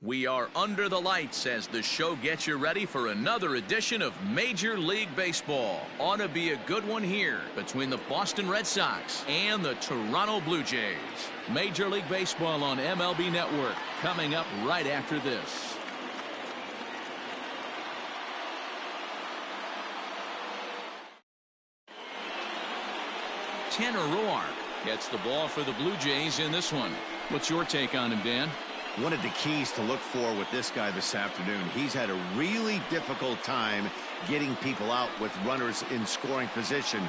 We are under the lights as the show gets you ready for another edition of Major League Baseball. Ought to be a good one here between the Boston Red Sox and the Toronto Blue Jays. Major League Baseball on MLB Network coming up right after this. Tanner Roark gets the ball for the Blue Jays in this one. What's your take on him, Dan? One of the keys to look for with this guy this afternoon, he's had a really difficult time getting people out with runners in scoring position.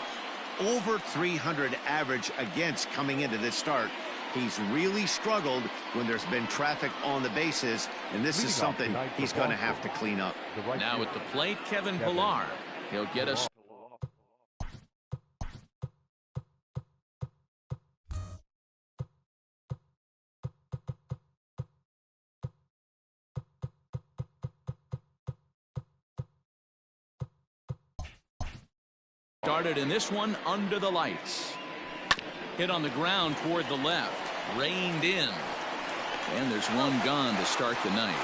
Over 300 average against coming into this start. He's really struggled when there's been traffic on the bases, and this is something he's going to have to clean up. Now at the plate, Kevin Pillar. He'll get us. Started in this one under the lights. Hit on the ground toward the left. Reined in. And there's one gone to start the night.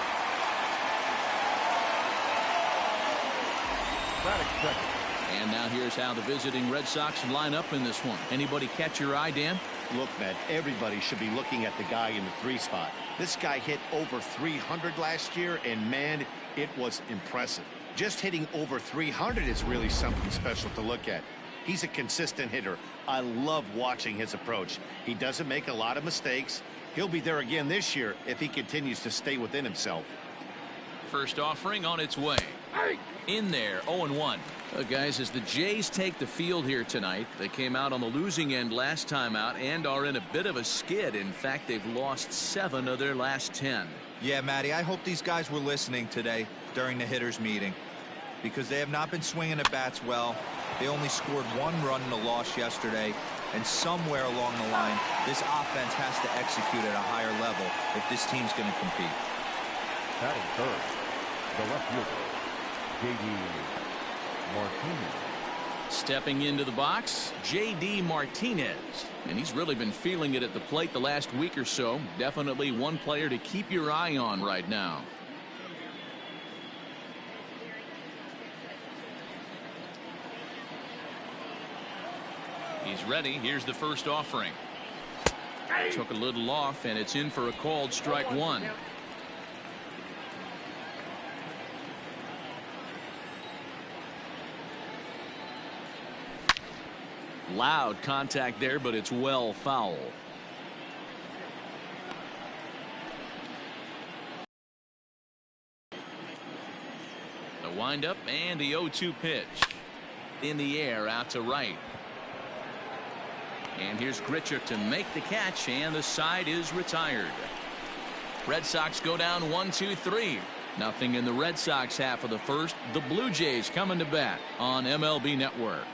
And now here's how the visiting Red Sox line up in this one. Anybody catch your eye, Dan? Look, Matt, everybody should be looking at the guy in the 3 spot. This guy hit over 300 last year, and man, it was impressive. Just hitting over 300 is really something special to look at. He's a consistent hitter. I love watching his approach. He doesn't make a lot of mistakes. He'll be there again this year if he continues to stay within himself. First offering on its way. In there, 0-1. Guys, as the Jays take the field here tonight, they came out on the losing end last time out and are in a bit of a skid. In fact, they've lost 7 of their last 10. Yeah, Matty, I hope these guys were listening today during the hitters meeting, because they have not been swinging the bats well. They only scored 1 run in the loss yesterday, and somewhere along the line, this offense has to execute at a higher level if this team's going to compete. Batting third, the left fielder, J.D. Martinez. Stepping into the box, J.D. Martinez. And he's really been feeling it at the plate the last week or so. Definitely one player to keep your eye on right now. He's ready. Here's the first offering. Took a little off, and it's in for a called strike 1. Loud contact there, but it's well foul. The windup and the 0-2 pitch. In the air out to right. And here's Grichuk to make the catch, and the side is retired. Red Sox go down 1-2-3. Nothing in the Red Sox half of the first. The Blue Jays coming to bat on MLB Network.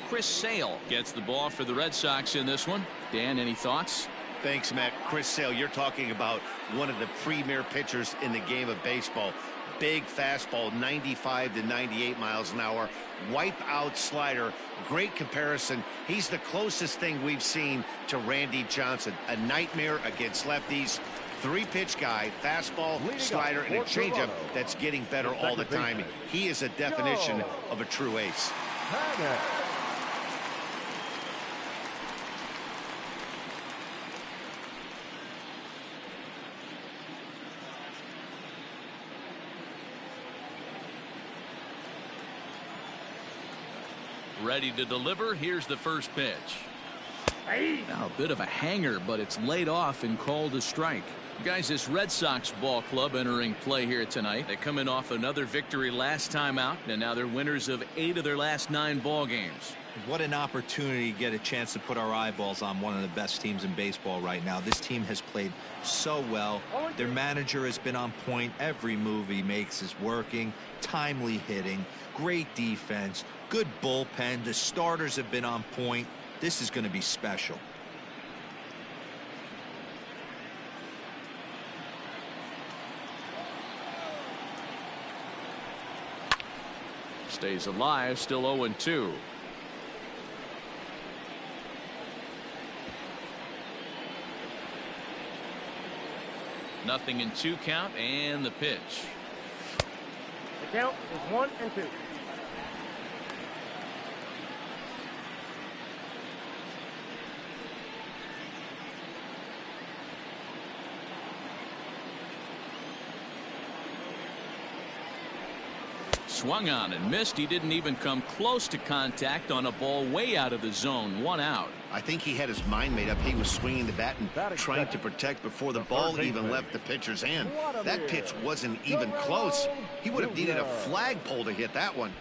Chris Sale gets the ball for the Red Sox in this one. Dan, any thoughts? Thanks, Matt. Chris Sale, you're talking about one of the premier pitchers in the game of baseball. Big fastball, 95 to 98 miles an hour. Wipe out slider. Great comparison. He's the closest thing we've seen to Randy Johnson. A nightmare against lefties. 3-pitch guy, fastball, slider, and a changeup that's getting better all the time. He is a definition of a true ace. Ready to deliver. Here's the first pitch. Now a bit of a hanger, but it's laid off and called a strike. Guys, this Red Sox ball club entering play here tonight. They're coming off another victory last time out, and now they're winners of 8 of their last 9 ball games. What an opportunity to get a chance to put our eyeballs on one of the best teams in baseball right now. This team has played so well. Their manager has been on point. Every move he makes is working. Timely hitting, great defense, good bullpen. The starters have been on point. This is going to be special. Stays alive, still 0-2. 0-2 count and the pitch. The count is 1-2. Swung on and missed. He didn't even come close to contact on a ball way out of the zone. 1 out. I think he had his mind made up. He was swinging the bat and trying to protect before the ball even left the pitcher's hand. That pitch wasn't even close. He would have needed a flagpole to hit that one.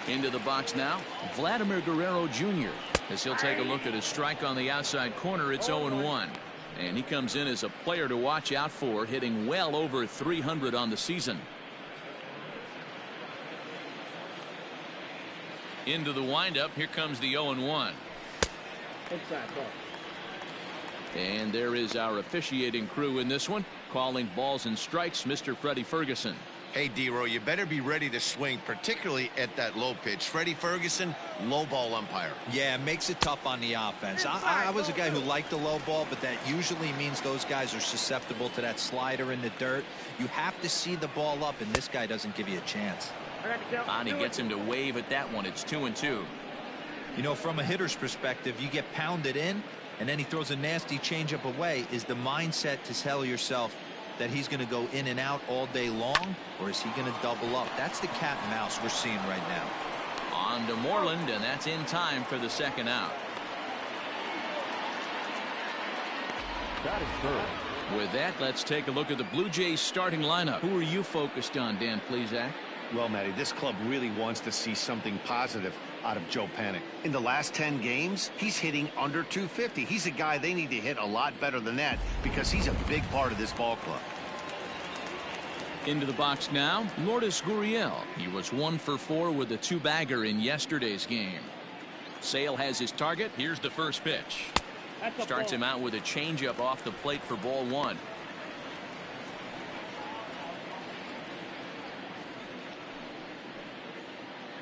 Into the box now, Vladimir Guerrero Jr. As he'll take a look at his strike on the outside corner. It's 0-1. And he comes in as a player to watch out for, hitting well over 300 on the season. Into the windup. Here comes the 0-1. Inside ball. And there is our officiating crew in this one, calling balls and strikes, Mr. Freddie Ferguson. Hey, D-Row, you better be ready to swing, particularly at that low pitch. Freddie Ferguson, low ball umpire. Yeah, it makes it tough on the offense. I was a guy who liked the low ball, but that usually means those guys are susceptible to that slider in the dirt. You have to see the ball up, and this guy doesn't give you a chance. Bonnie gets him to wave at that one. It's 2-2. You know, from a hitter's perspective, you get pounded in, and then he throws a nasty changeup away. Is the mindset to tell yourself that he's going to go in and out all day long, or is he going to double up? That's the cat and mouse we're seeing right now. On to Moreland, and that's in time for the second out. Batting third. With that, let's take a look at the Blue Jays starting lineup. Who are you focused on, Dan Plesac? Well, Matty, this club really wants to see something positive out of Joe Panik. In the last 10 games, he's hitting under 250. He's a guy they need to hit a lot better than that because he's a big part of this ball club. Into the box now, Lourdes Gurriel. He was 1 for 4 with a 2-bagger in yesterday's game. Sale has his target. Here's the first pitch. Starts him out with a changeup off the plate for ball 1.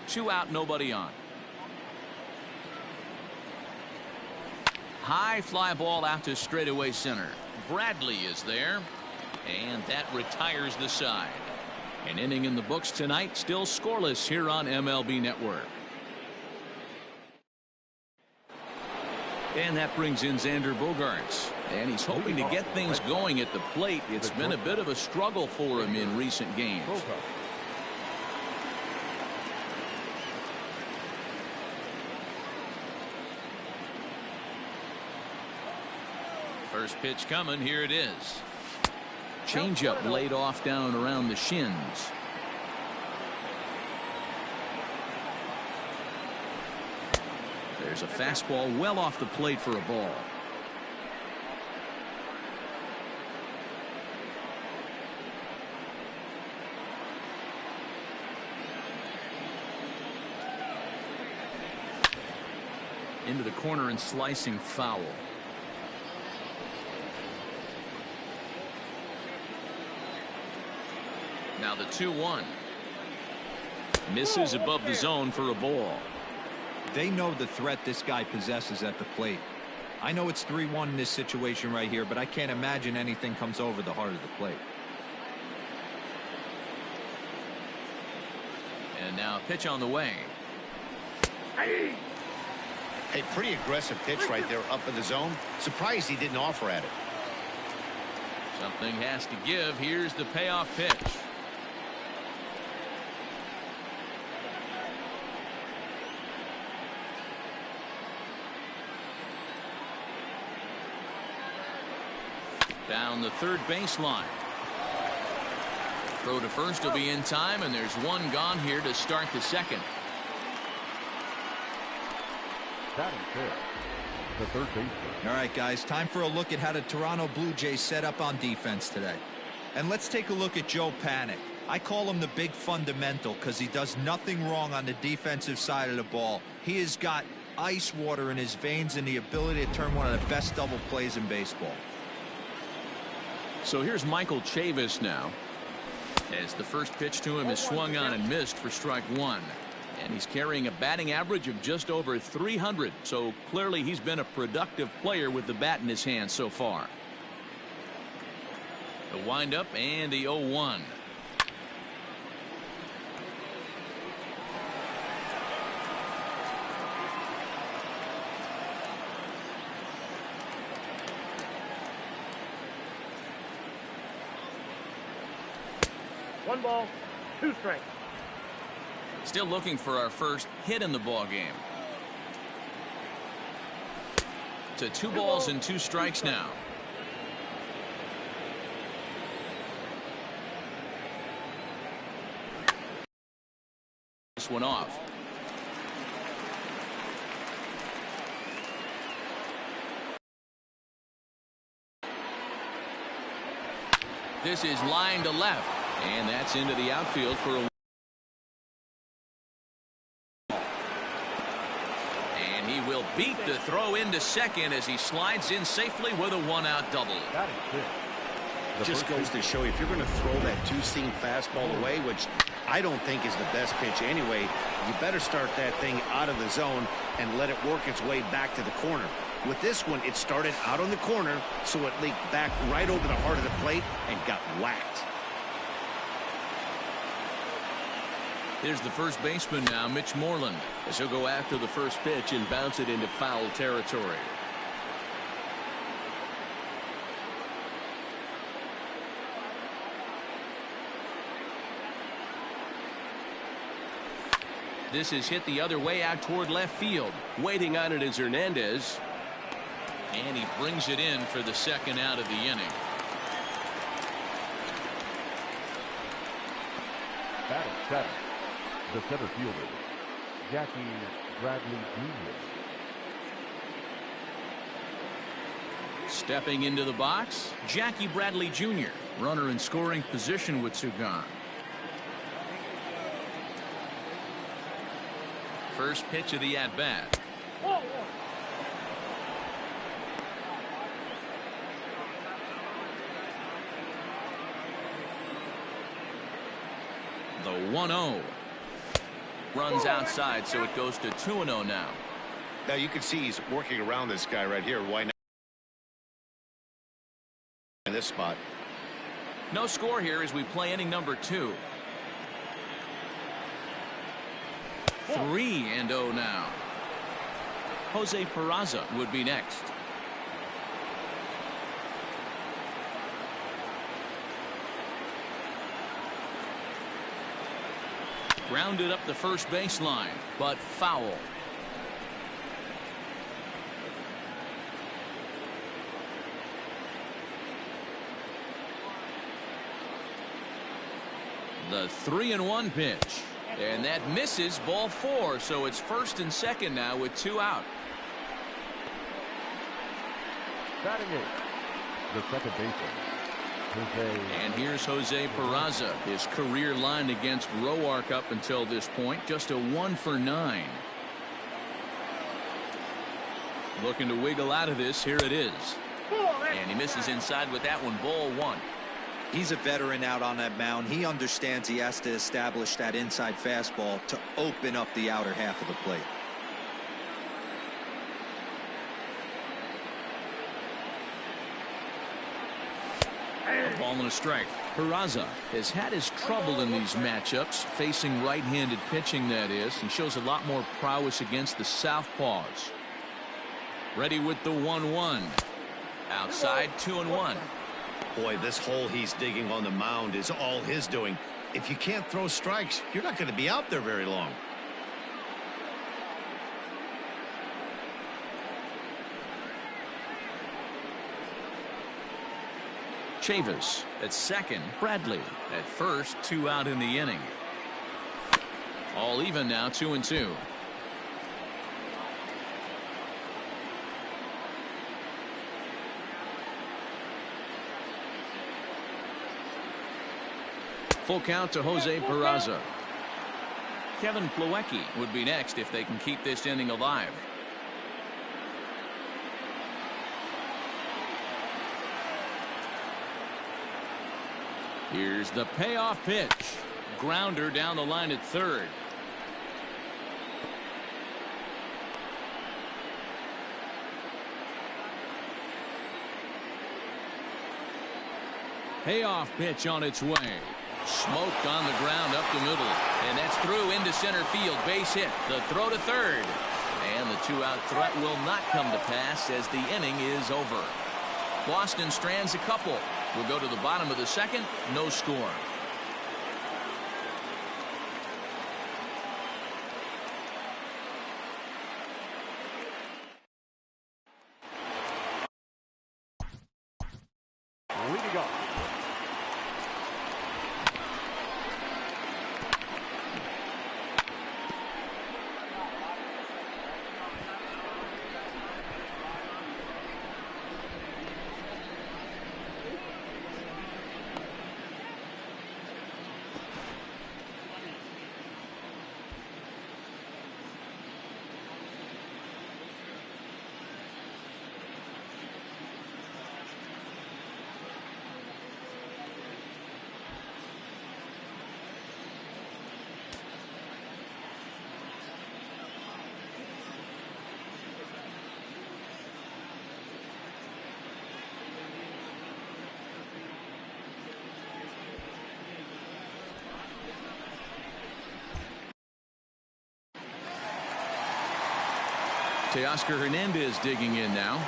Two out, nobody on. High fly ball out to straightaway center. Bradley is there, and that retires the side. An inning in the books tonight, still scoreless here on MLB Network. And that brings in Xander Bogaerts, and he's hoping to get things going at the plate. It's been a bit of a struggle for him in recent games. First pitch coming. Here it is. Changeup laid off down around the shins. There's a fastball well off the plate for a ball. Into the corner and slicing foul. Now the 2-1. Misses above the zone for a ball. They know the threat this guy possesses at the plate. I know it's 3-1 in this situation right here, but I can't imagine anything comes over the heart of the plate. And now pitch on the way. Hey, pretty aggressive pitch right there up in the zone. Surprised he didn't offer at it. Something has to give. Here's the payoff pitch. Down the third baseline. Throw to first will be in time, and there's one gone here to start the second. Batting fifth, the third baseman. All right, guys, time for a look at how the Toronto Blue Jays set up on defense today. And let's take a look at Joe Panik. I call him the big fundamental because he does nothing wrong on the defensive side of the ball. He has got ice water in his veins and the ability to turn one of the best double plays in baseball. So here's Michael Chavis now, as the first pitch to him is swung on and missed for strike 1. And he's carrying a batting average of just over 300. So clearly he's been a productive player with the bat in his hand so far. The windup and the 0-1. One ball, two strikes. Still looking for our first hit in the ball game. To 2 balls and 2 strikes now. This one off. This is line to left, and that's into the outfield for a. And he will beat the throw into second as he slides in safely with a 1-out double. That is it. Just goes to show you, if you're going to throw that 2-seam fastball away, which I don't think is the best pitch anyway, you better start that thing out of the zone and let it work its way back to the corner. With this one, it started out on the corner, so it leaked back right over the heart of the plate and got whacked. Here's the first baseman now, Mitch Moreland, as he'll go after the first pitch and bounce it into foul territory. This is hit the other way out toward left field. Waiting on it is Hernandez. And he brings it in for the second out of the inning. Batting seventh, the center fielder, Jackie Bradley Jr. Stepping into the box, Jackie Bradley Jr., runner in scoring position with Sugan. First pitch of the at-bat. The 1-0. Runs outside, so it goes to 2-0 now. Now you can see he's working around this guy right here. Why not in this spot? No score here as we play inning number 2. 3-0 now. Jose Peraza would be next. Grounded up the first baseline, but foul. The 3-1 pitch. And that misses, ball 4, so it's first and second now with 2 out. Batting eighth, the second baseman, Jose. And here's Jose Peraza. His career line against Roark up until this point, just a 1 for 9. Looking to wiggle out of this, here it is. And he misses inside with that one, ball 1. He's a veteran out on that mound. He understands he has to establish that inside fastball to open up the outer half of the plate. A ball and a strike. Peraza has had his trouble in these matchups, facing right-handed pitching, that is. He shows a lot more prowess against the southpaws. Ready with the 1-1. Outside, 2-1. Boy, this hole he's digging on the mound is all his doing. If you can't throw strikes, you're not going to be out there very long. Chavis at second. Bradley at first. 2 out in the inning. All even now, 2-2. Full count to Jose Peraza. Kevin Plawecki would be next if they can keep this inning alive. Here's the payoff pitch. Grounder down the line at third. Payoff pitch on its way. Smoked on the ground up the middle. And that's through into center field. Base hit. The throw to third. And the two-out threat will not come to pass as the inning is over. Boston strands a couple. We'll go to the bottom of the second. No score. Leading off. Teoscar Hernandez digging in now.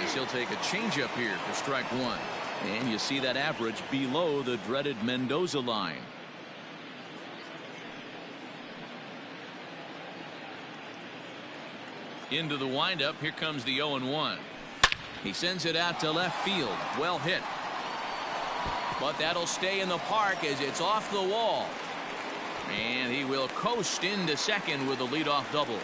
As he'll take a changeup here for strike one. And you see that average below the dreaded Mendoza line. Into the windup. Here comes the 0-1. He sends it out to left field. Well hit. But that'll stay in the park as it's off the wall. And he will coast into second with a leadoff double.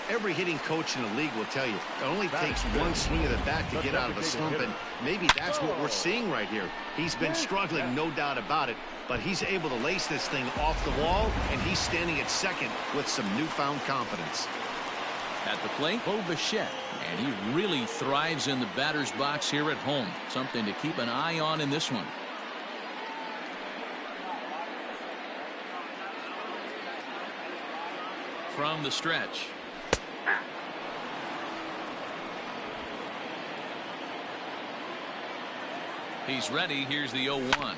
Every hitting coach in the league will tell you it only takes one swing of the bat to get out of a slump, and maybe that's what we're seeing right here. He's been struggling, no doubt about it, but he's able to lace this thing off the wall, and he's standing at second with some newfound confidence. At the plate, Bo Bichette, and he really thrives in the batter's box here at home. Something to keep an eye on in this one. From the stretch. He's ready. Here's the 0-1.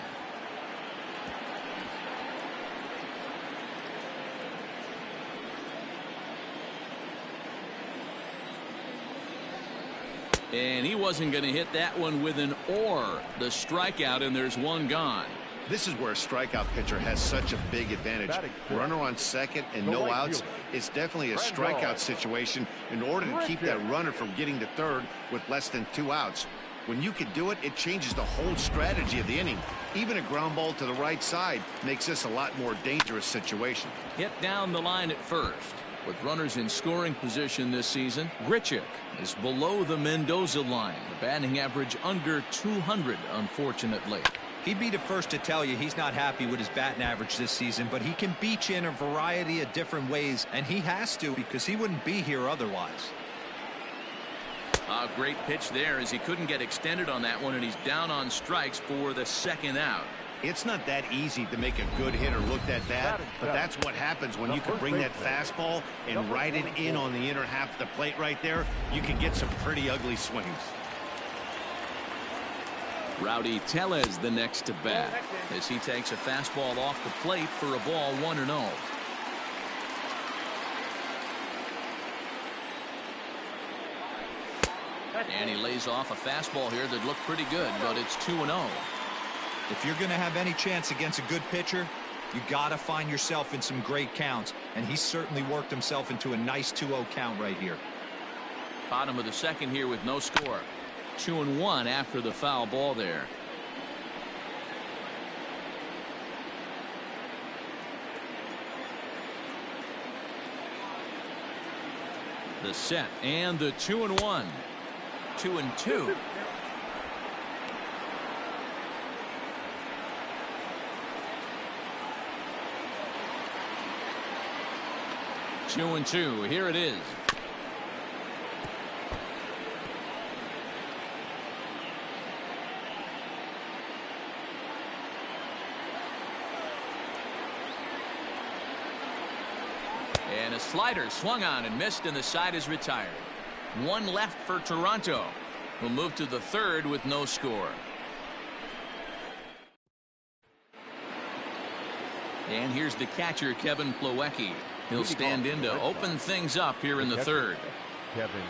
And he wasn't going to hit that one with an or. The strikeout, and there's one gone. This is where a strikeout pitcher has such a big advantage. Runner on second and no outs. It's definitely a strikeout situation in order to keep that runner from getting to third with less than 2 outs. When you can do it, it changes the whole strategy of the inning. Even a ground ball to the right side makes this a lot more dangerous situation. Hit down the line at first. With runners in scoring position this season, Grichuk is below the Mendoza line. The batting average under 200, unfortunately. He'd be the first to tell you he's not happy with his batting average this season, but he can beat you in a variety of different ways, and he has to because he wouldn't be here otherwise. A great pitch there as he couldn't get extended on that one, and he's down on strikes for the second out. It's not that easy to make a good hitter look that bad, but that's what happens when you can bring that fastball and ride it in on the inner half of the plate right there. You can get some pretty ugly swings. Rowdy Tellez the next to bat as he takes a fastball off the plate for a ball 1-0. And he lays off a fastball here that looked pretty good, but it's 2-0. If you're going to have any chance against a good pitcher, you got to find yourself in some great counts, and he certainly worked himself into a nice 2-0 count right here. Bottom of the second here with no score. 2-1 after the foul ball there. The set and the 2-1. 2-2. Two and two. Here it is. And a slider swung on and missed, and the side is retired. One left for Toronto. We'll move to the third with no score. And here's the catcher, Kevin Plawecki. He'll stand in to open things up here in the third. Kevin.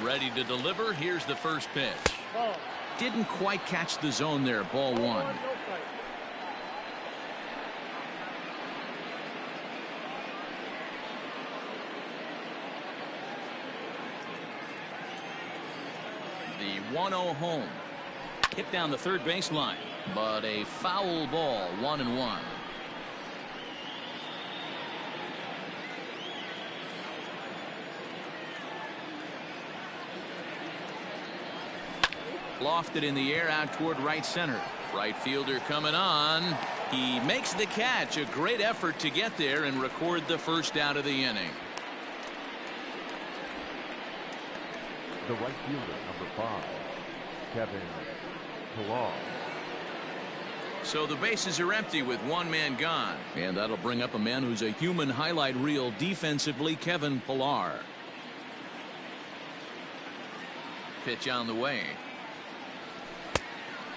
Ready to deliver. Here's the first pitch. Ball. Didn't quite catch the zone there. Ball one. No strike. The 1-0 home. Hit down the third baseline, but a foul ball. 1-1. Lofted in the air out toward right center. Right fielder coming on. He makes the catch. A great effort to get there and record the first out of the inning. The right fielder, number 5, Kevin Pillar. So the bases are empty with one man gone. And that'll bring up a man who's a human highlight reel defensively, Kevin Pillar. Pitch on the way.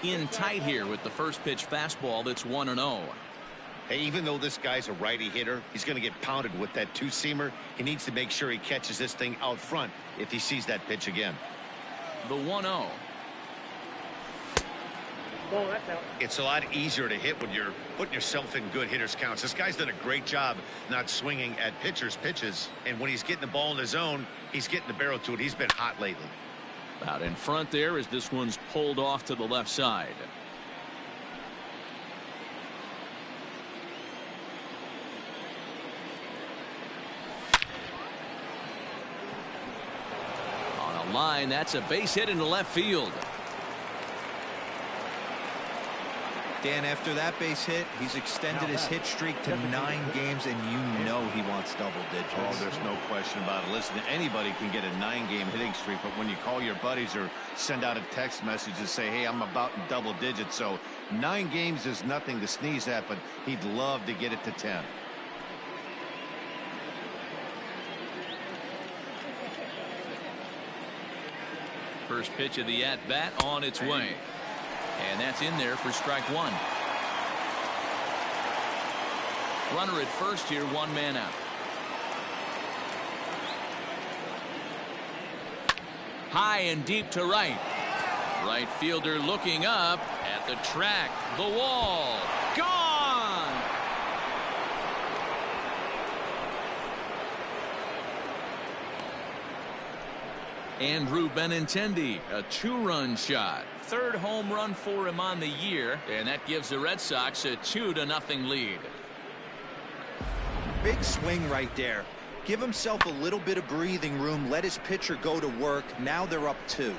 In tight here with the first pitch fastball. That's 1-0. Hey, even though this guy's a righty hitter, he's going to get pounded with that two-seamer. He needs to make sure he catches this thing out front if he sees that pitch again. The 1-0. Ball, that's out. It's a lot easier to hit when you're putting yourself in good hitters counts. This guy's done a great job not swinging at pitchers' pitches, and when he's getting the ball in the zone, he's getting the barrel to it. He's been hot lately. Out in front there as this one's pulled off to the left side. On a line, that's a base hit into left field. Dan, after that base hit, he's extended his hit streak to 9 games, and you know he wants double digits. Oh, there's no question about it. Listen, anybody can get a 9-game hitting streak, but when you call your buddies or send out a text message and say, hey, I'm about in double digits, so 9 games is nothing to sneeze at, but he'd love to get it to 10. First pitch of the at-bat on its way. And that's in there for strike one. Runner at first here, one man out. High and deep to right. Right fielder looking up at the track. The wall. Gone! Andrew Benintendi, a 2-run shot. Third home run for him on the year, and that gives the Red Sox a 2-0 lead. Big swing right there. Give himself a little bit of breathing room. Let his pitcher go to work. Now they're up 2.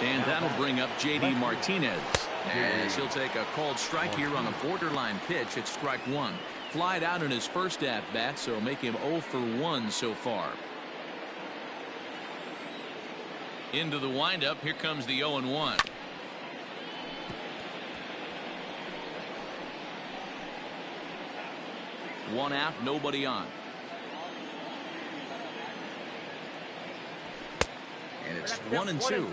And that'll bring up J.D. Martinez, as he'll take a called strike here on a borderline pitch at strike one. Flied out in his first at-bat, so make him 0 for 1 so far. Into the windup. Here comes the 0-1. One out, nobody on. And it's 1-2.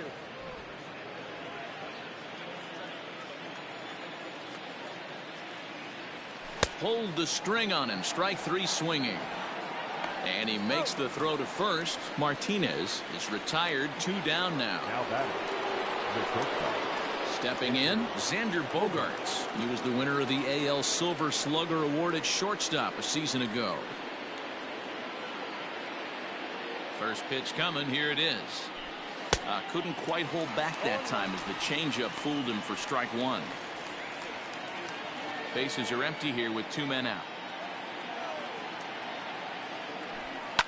Pulled the string on him. Strike three swinging. And he makes the throw to first. Martinez is retired. 2 down now. Now batting, the shortstop. Stepping in, Xander Bogaerts. He was the winner of the AL Silver Slugger Award at shortstop a season ago. First pitch coming. Here it is. Couldn't quite hold back that time as the changeup fooled him for strike one. Bases are empty here with 2 men out.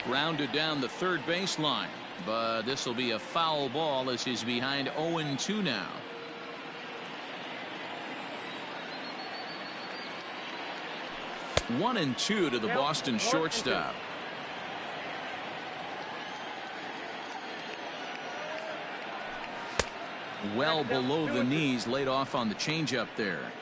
Grounded down the third baseline, but this will be a foul ball as he's behind 0-2 now. One and two to the Boston shortstop. Well below the knees, laid off on the changeup there.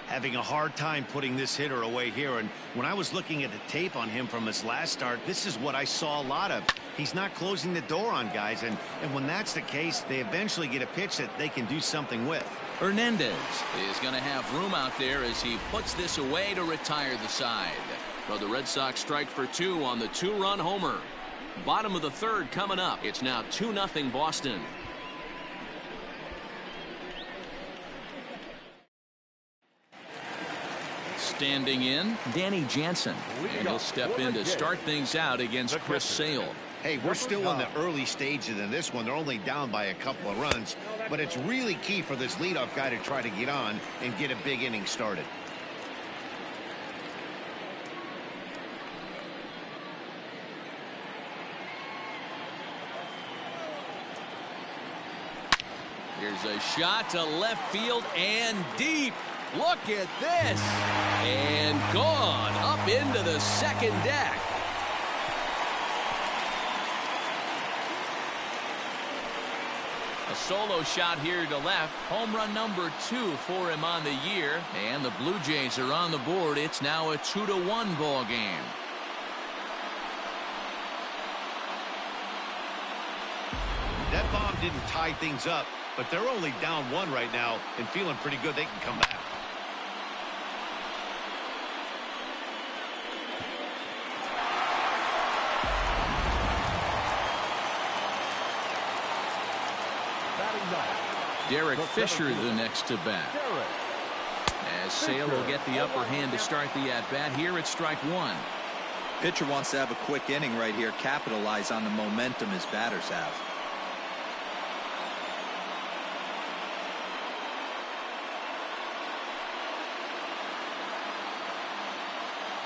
Having a hard time putting this hitter away here, and when I was looking at the tape on him from his last start, this is what I saw a lot of. He's not closing the door on guys, and when that's the case, they eventually get a pitch that they can do something with. Hernandez is going to have room out there as he puts this away to retire the side. So the Red Sox strike for 2 on the 2-run homer. Bottom of the third coming up. It's now 2-0 Boston. Standing in, Danny Jansen, and he'll step in to start things out against Chris Sale. Hey, we're still in the early stages in this one. They're only down by a couple of runs, but it's really key for this leadoff guy to try to get on and get a big inning started. Here's a shot to left field and deep. Look at this. And gone up into the second deck. A solo shot here to left. Home run number 2 for him on the year. And the Blue Jays are on the board. It's now a 2-1 ball game. That bomb didn't tie things up, but they're only down 1 right now and feeling pretty good they can come back. Derek Fisher the next to bat. As Sale will get the upper hand to start the at-bat here at strike 1. Pitcher wants to have a quick inning right here, capitalize on the momentum his batters have.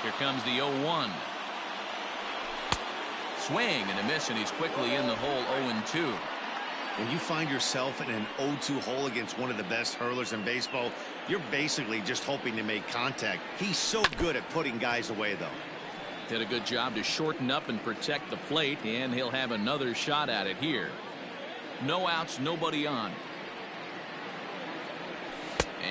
Here comes the 0-1. Swing and a miss, and he's quickly in the hole. 0-2. When you find yourself in an 0-2 hole against one of the best hurlers in baseball, you're basically just hoping to make contact. He's so good at putting guys away, though. Did a good job to shorten up and protect the plate, and he'll have another shot at it here. No outs, nobody on.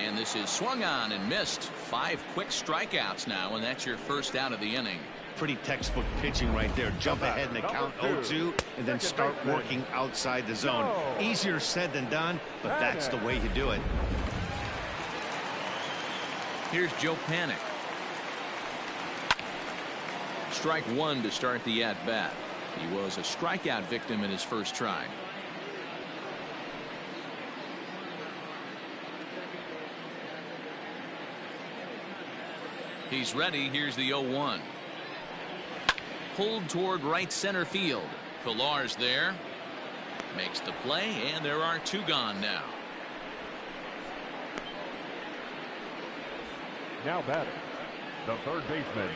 And this is swung on and missed. 5 quick strikeouts now, and that's your first out of the inning. Pretty textbook pitching right there. Jump ahead in the count 0-2 and then start working outside the zone. Easier said than done, but that's the way you do it. Here's Joe Panik. Strike 1 to start the at-bat. He was a strikeout victim in his first try. He's ready. Here's the 0-1. Pulled toward right center field. Pilar's there. Makes the play, and there are 2 gone now. Now batting, the third baseman,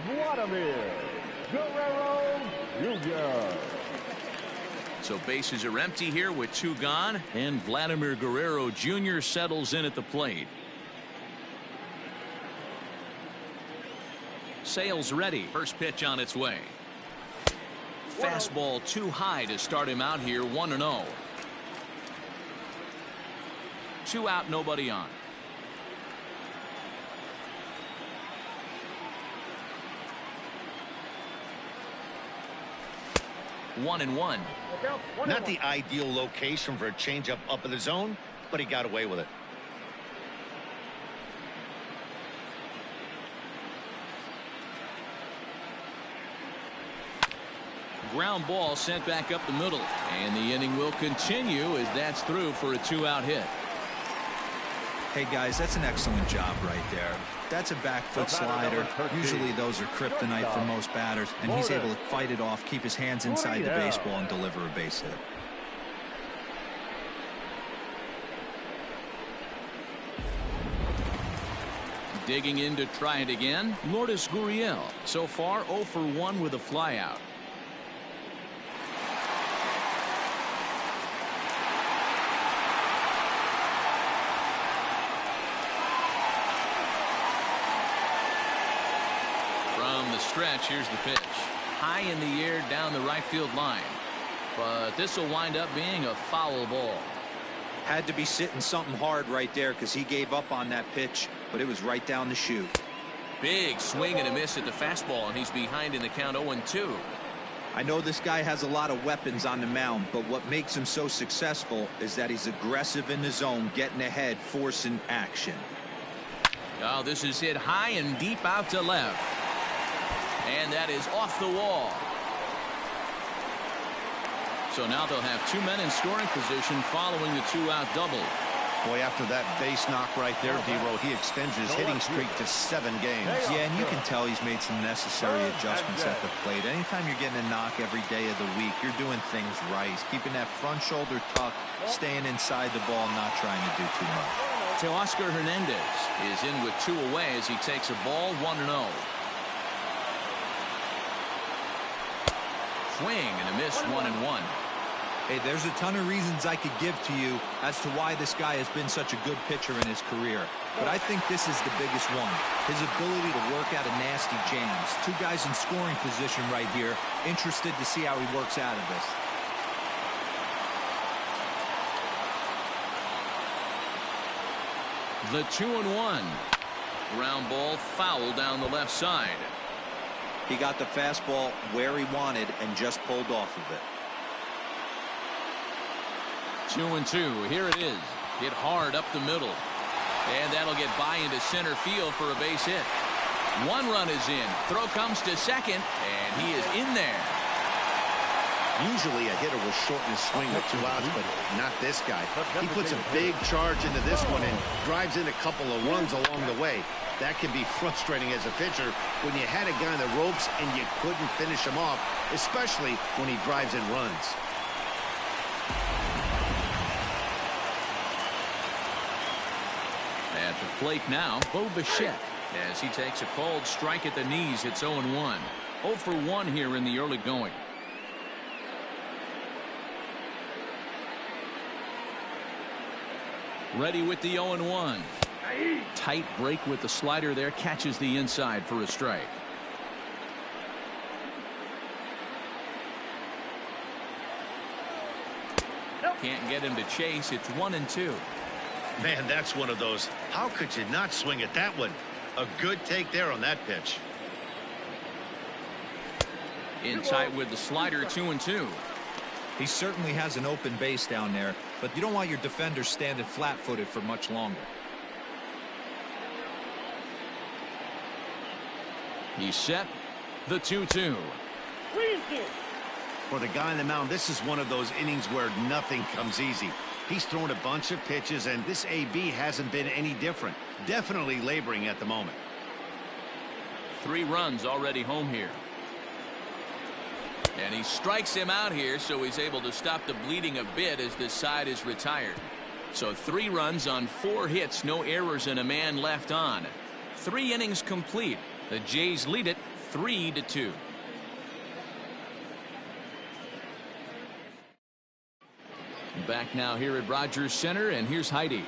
Vladimir Guerrero Jr. So bases are empty here with 2 gone, and Vladimir Guerrero Jr. settles in at the plate. Sale's ready. First pitch on its way. Fastball too high to start him out here, 1-0. 2 out, nobody on. One and one. Not the ideal location for a changeup up in the zone, but he got away with it. Ground ball sent back up the middle, and the inning will continue as that's through for a 2-out hit. Hey guys, that's an excellent job right there. That's a back foot slider. Usually those are kryptonite for most batters, and he's able to fight it off, keep his hands inside the baseball, and deliver a base hit. Digging in to try it again, Lourdes Gurriel. So far 0 for 1 with a flyout. From the stretch, here's the pitch. High in the air down the right field line. But this will wind up being a foul ball. Had to be sitting something hard right there because he gave up on that pitch, but it was right down the chute. Big swing and a miss at the fastball, and he's behind in the count 0-2. I know this guy has a lot of weapons on the mound, but what makes him so successful is that he's aggressive in the zone, getting ahead, forcing action. Oh, this is hit high and deep out to left. And that is off the wall. So now they'll have 2 men in scoring position following the 2-out double. Boy, after that base knock right there, D-Row, he extends his hitting streak to 7 games. Yeah, and you can tell he's made some necessary adjustments at the plate. Anytime you're getting a knock every day of the week, you're doing things right. He's keeping that front shoulder tucked, staying inside the ball, not trying to do too much. Teoscar Hernandez is in with 2 away as he takes a ball, 1-0. Swing and a miss, 1-1. Hey, there's a ton of reasons I could give to you as to why this guy has been such a good pitcher in his career. But I think this is the biggest one. His ability to work out of nasty jams. 2 guys in scoring position right here. Interested to see how he works out of this. The 2-1. Ground ball foul down the left side. He got the fastball where he wanted and just pulled off of it. 2-2. Here it is. Hit hard up the middle. And that'll get by into center field for a base hit. 1 run is in. Throw comes to second, and he is in there. Usually a hitter will shorten his swing with 2 outs, but not this guy. He puts a big charge into this one and drives in a couple of runs along the way. That can be frustrating as a pitcher when you had a guy on the ropes and you couldn't finish him off, especially when he drives in runs. At the plate now, Bo Bichette, as he takes a called strike at the knees. It's 0-1. 0 for 1 here in the early going. Ready with the 0-1. Tight break with the slider there, catches the inside for a strike. Can't get him to chase. It's 1-2. Man, that's one of those. How could you not swing at that one? A good take there on that pitch. In tight with the slider, 2-2. He certainly has an open base down there, but you don't want your defenders standing flat-footed for much longer. He's set. The 2-2. For the guy on the mound, this is one of those innings where nothing comes easy. He's thrown a bunch of pitches, and this AB hasn't been any different. Definitely laboring at the moment. 3 runs already home here. And he strikes him out here, so he's able to stop the bleeding a bit as this side is retired. So 3 runs on 4 hits, no errors, and a man left on. 3 innings complete. The Jays lead it 3-2. Back now here at Rogers Center, and here's Heidi.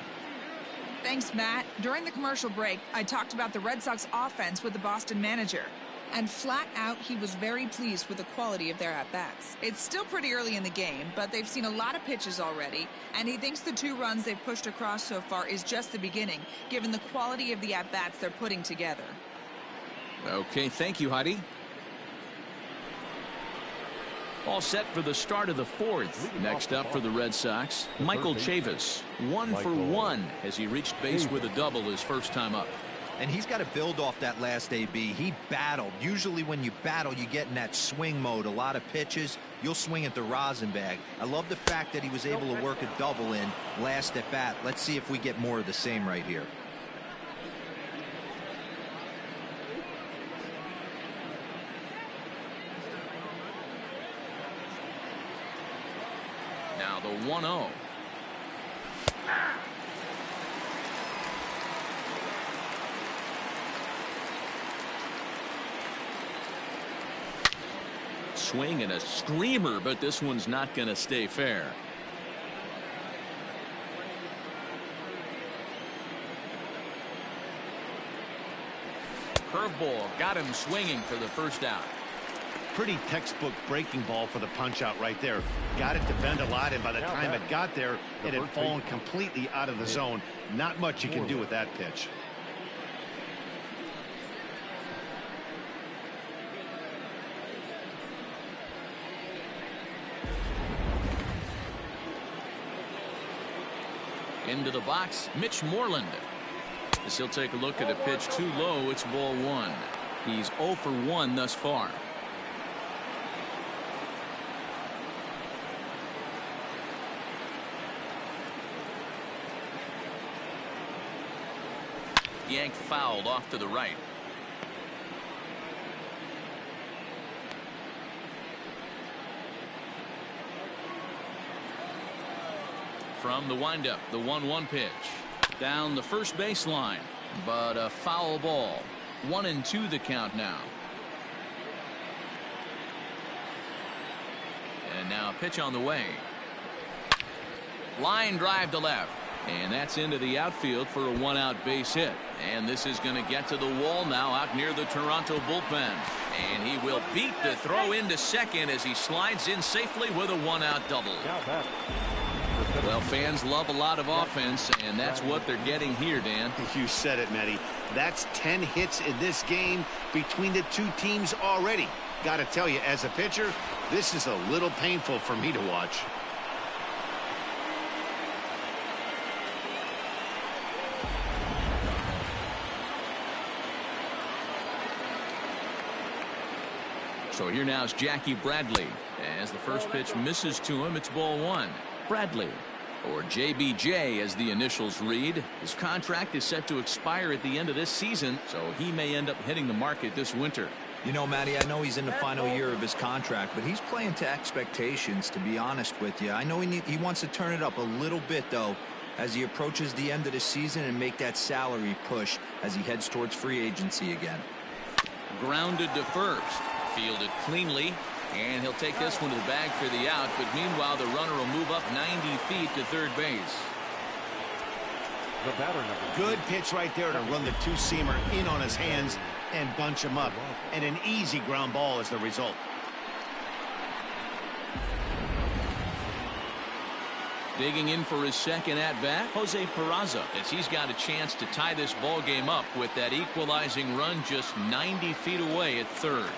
Thanks, Matt. During the commercial break, I talked about the Red Sox offense with the Boston manager. And flat out, he was very pleased with the quality of their at-bats. It's still pretty early in the game, but they've seen a lot of pitches already, and he thinks the 2 runs they've pushed across so far is just the beginning, given the quality of the at-bats they're putting together. Okay, thank you, Heidi. All set for the start of the 4th. Next up for the Red Sox, Michael Chavis. 1 for 1 as he reached base with a double his first time up. And he's got to build off that last AB. He battled. Usually when you battle, you get in that swing mode. A lot of pitches, you'll swing at the rosin bag. I love the fact that he was able to work a double in last at bat. Let's see if we get more of the same right here. Now the 1-0. Swing and a screamer, but this one's not going to stay fair. Curveball got him swinging for the first out. Pretty textbook breaking ball for the punch out right there. Got it to bend a lot, and by the time it got there, it had fallen completely out of the zone. Not much you can do with that pitch. Into the box, Mitch Moreland. As he'll take a look at a pitch too low, it's ball 1. He's 0 for 1 thus far. Yank fouled off to the right. From the windup, the 1-1 pitch. Down the first baseline, but a foul ball. 1-2 the count now. And now a pitch on the way. Line drive to left. And that's into the outfield for a 1-out base hit. And this is going to get to the wall now out near the Toronto bullpen. And he will beat the throw into second as he slides in safely with a 1-out double. Well, fans love a lot of offense, and that's what they're getting here, Dan. You said it, Matty. That's 10 hits in this game between the 2 teams already. Got to tell you, as a pitcher, this is a little painful for me to watch. So here now is Jackie Bradley. As the first pitch misses to him, it's ball 1. Bradley, or JBJ as the initials read. His contract is set to expire at the end of this season, so he may end up hitting the market this winter. You know, Matty, I know he's in the final year of his contract, but he's playing to expectations, to be honest with you. I know he wants to turn it up a little bit, though, as he approaches the end of the season and make that salary push as he heads towards free agency again. Grounded to first. Fielded cleanly. And he'll take this one to the bag for the out, but meanwhile the runner will move up 90 feet to third base. The batter number. Good pitch right there to run the 2-seamer in on his hands and bunch him up. And an easy ground ball is the result. Digging in for his second at-bat, Jose Peraza, as he's got a chance to tie this ball game up with that equalizing run just 90 feet away at third.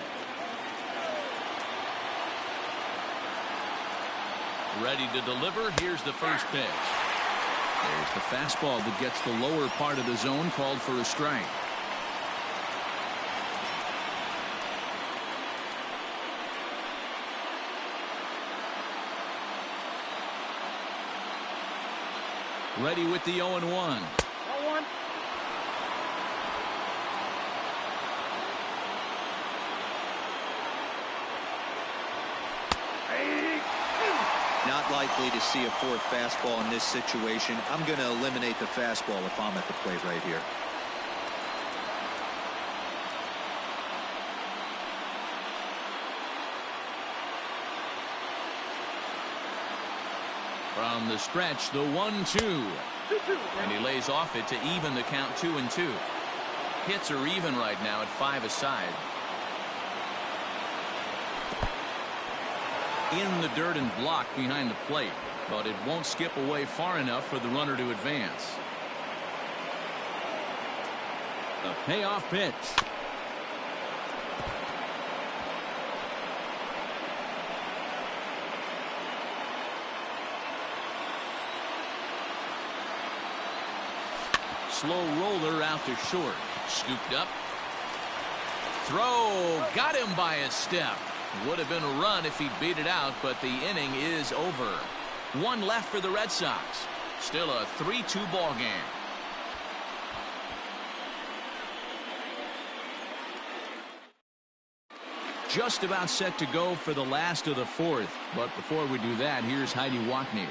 Ready to deliver. Here's the first pitch. There's the fastball that gets the lower part of the zone, called for a strike. Ready with the 0-1. 0-1. Not likely to see a 4th fastball in this situation. I'm going to eliminate the fastball if I'm at the plate right here. From the stretch, the 1-2. And he lays off it to even the count 2-2. Hits are even right now at 5 aside. in the dirt and blocked behind the plate, but it won't skip away far enough for the runner to advance. The payoff pitch. Slow roller out to short. Scooped up. Throw. Got him by a step. Would have been a run if he'd beat it out, but the inning is over. One left for the Red Sox. Still a 3-2 ball game. Just about set to go for the last of the fourth. But before we do that, here's Heidi Watney.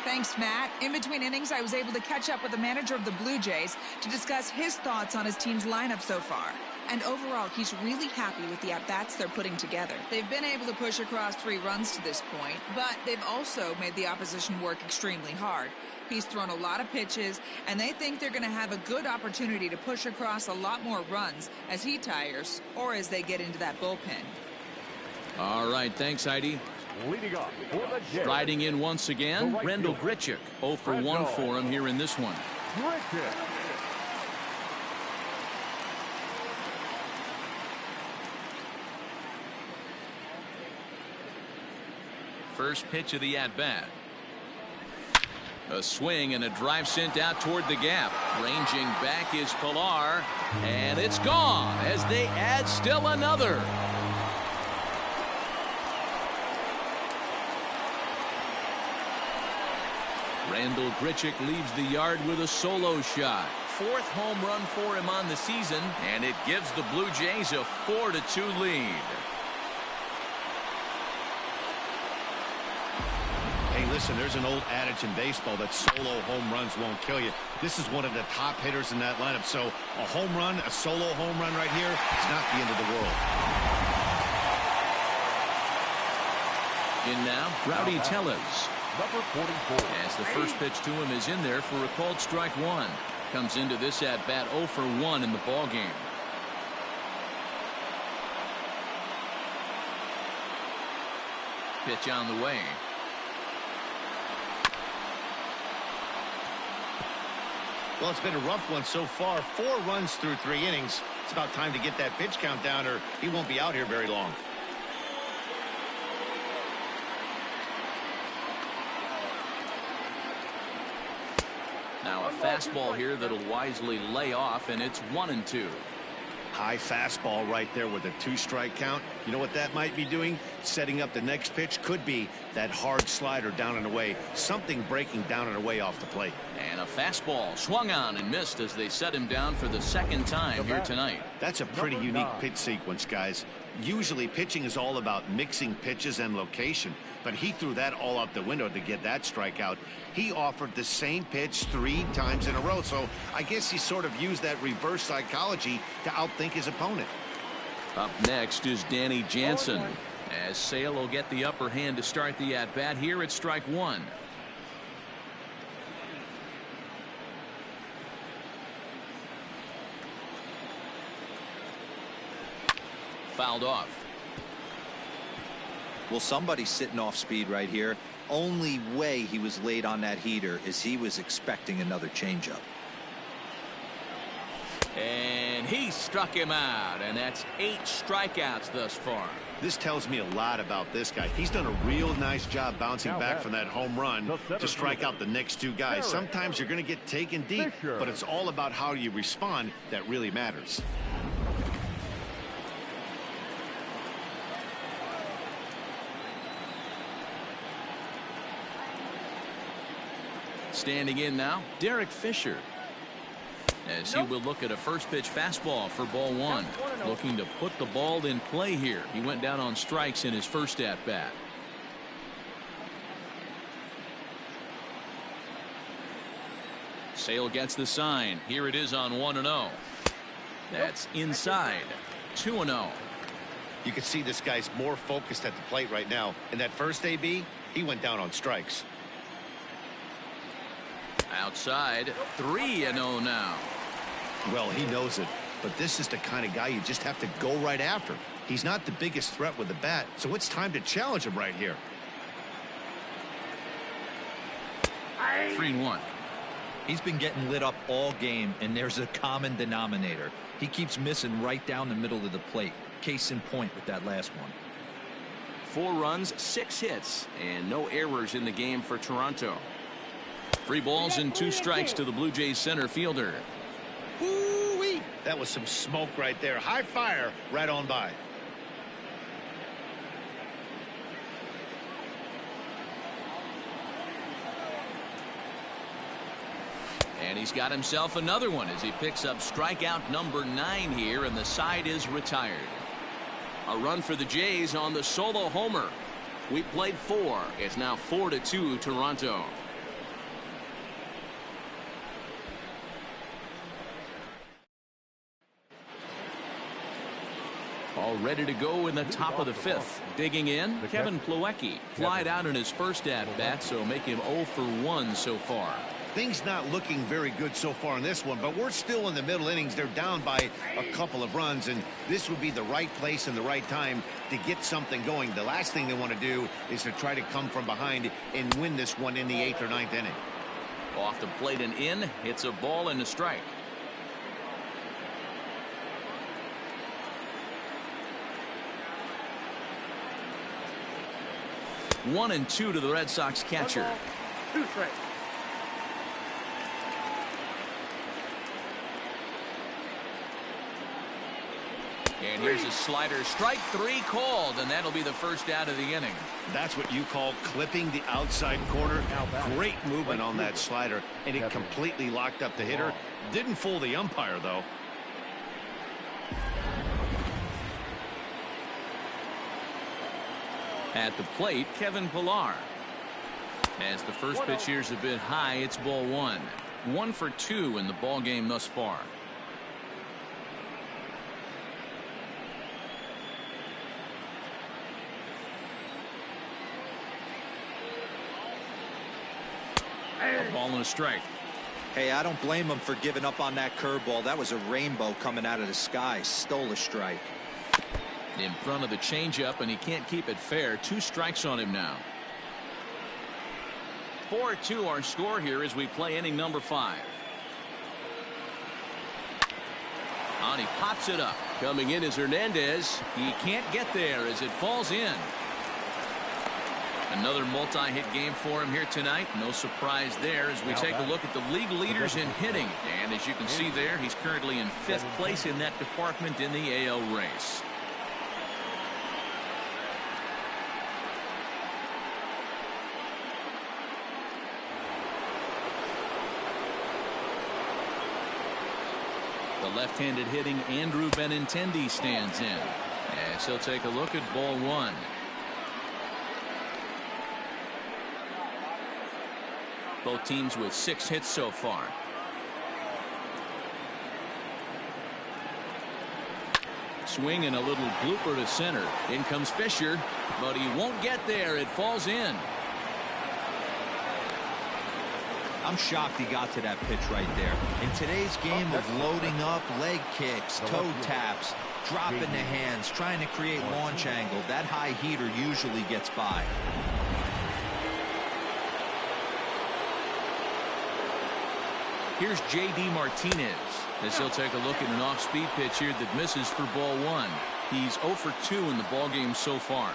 Thanks, Matt. In between innings, I was able to catch up with the manager of the Blue Jays to discuss his thoughts on his team's lineup so far. And overall, he's really happy with the at-bats they're putting together. They've been able to push across 3 runs to this point, but they've also made the opposition work extremely hard. He's thrown a lot of pitches, and they think they're going to have a good opportunity to push across a lot more runs as he tires or as they get into that bullpen. All right, thanks, Heidi. Leading off for the Jays. Riding in once again, right Rendell fielder. Grichuk. 0 for 1 for him here in this one. Grichuk. First pitch of the at-bat. A swing and a drive sent out toward the gap. Ranging back is Pilar, and it's gone as they add still another. Rendell Grichuk leaves the yard with a solo shot. 4th home run for him on the season, and it gives the Blue Jays a 4-2 lead. Hey, listen, there's an old adage in baseball that solo home runs won't kill you. This is one of the top hitters in that lineup. So a home run, a solo home run right here, it's not the end of the world. In now, Rowdy Tellez. Number 44. As the first pitch to him is in there for a called strike 1. Comes into this at bat 0 for 1 in the ball game. Pitch on the way. Well, it's been a rough one so far. 4 runs through 3 innings. It's about time to get that pitch count down or he won't be out here very long. Now a fastball here that'll wisely lay off, and it's 1-2. High fastball right there with a 2-strike count. You know what that might be doing? Setting up the next pitch. Could be that hard slider down and away. Something breaking down and away off the plate. And a fastball swung on and missed as they set him down for the 2nd time here tonight. That's a pretty unique pitch sequence, guys. Usually pitching is all about mixing pitches and location, but he threw that all out the window to get that strikeout. He offered the same pitch 3 times in a row, so I guess he sort of used that reverse psychology to outthink his opponent. Up next is Danny Jansen, as Sale will get the upper hand to start the at-bat here at strike 1. Fouled off. Well, somebody's sitting off speed right here. Only way he was late on that heater is he was expecting another changeup. And he struck him out, and that's 8 strikeouts thus far. This tells me a lot about this guy. He's done a real nice job bouncing back from that home run to strike out the next 2 guys. Sometimes you're going to get taken deep, but it's all about how you respond that really matters. Standing in now, Derek Fisher. As he will look at a first pitch fastball for ball 1. Looking to put the ball in play here. He went down on strikes in his first at bat. Sale gets the sign. Here it is on 1-0. That's inside. 2-0. You can see this guy's more focused at the plate right now. In that first AB, he went down on strikes. Outside, 3-0 now. Well, he knows it, but this is the kind of guy you just have to go right after. He's not the biggest threat with the bat, so it's time to challenge him right here. 3-1. He's been getting lit up all game, and there's a common denominator. He keeps missing right down the middle of the plate. Case in point with that last one. 4 runs, 6 hits, and no errors in the game for Toronto. 3 balls and 2 strikes to the Blue Jays center fielder. Woo-wee. That was some smoke right there. High fire right on by. And he's got himself another one as he picks up strikeout number 9 here, and the side is retired. A run for the Jays on the solo homer. We played 4. It's now 4-2 Toronto. All ready to go in the top of the 5th. Digging in, Kevin Plawecki. Flied out in his first at-bat, so make him 0 for 1 so far. Things not looking very good so far in this one, but we're still in the middle innings. They're down by a couple of runs, and this would be the right place and the right time to get something going. The last thing they want to do is to try to come from behind and win this one in the 8th or 9th inning. Off the plate and in. It's a ball and a strike. One and 2 to the Red Sox catcher. 2 strikes. And here's a slider. Strike 3 called, and that'll be the first out of the inning. That's what you call clipping the outside corner. Great movement on that slider, and it completely locked up the hitter. Didn't fool the umpire, though. At the plate, Kevin Pillar. As the first pitch here's a bit high, it's ball 1. 1 for 2 in the ball game thus far. A ball and a strike. Hey, I don't blame him for giving up on that curveball. That was a rainbow coming out of the sky. Stole a strike. In front of the changeup, and he can't keep it fair. 2 strikes on him now. 4-2 our score here as we play inning number 5. And he pops it up. Coming in is Hernandez. He can't get there as it falls in. Another multi-hit game for him here tonight. No surprise there as we take a look at the league leaders in hitting. And as you can see there, he's currently in 5th place in that department in the AL race. The left-handed hitting Andrew Benintendi stands in. And so take a look at ball 1. Both teams with 6 hits so far. Swing and a little blooper to center. In comes Fisher, but he won't get there. It falls in. I'm shocked he got to that pitch right there. In today's game of loading up, leg kicks, toe taps, dropping the hands, trying to create launch angle, that high heater usually gets by. Here's J.D. Martinez as he'll take a look at an off-speed pitch here that misses for ball 1. He's 0 for 2 in the ballgame so far.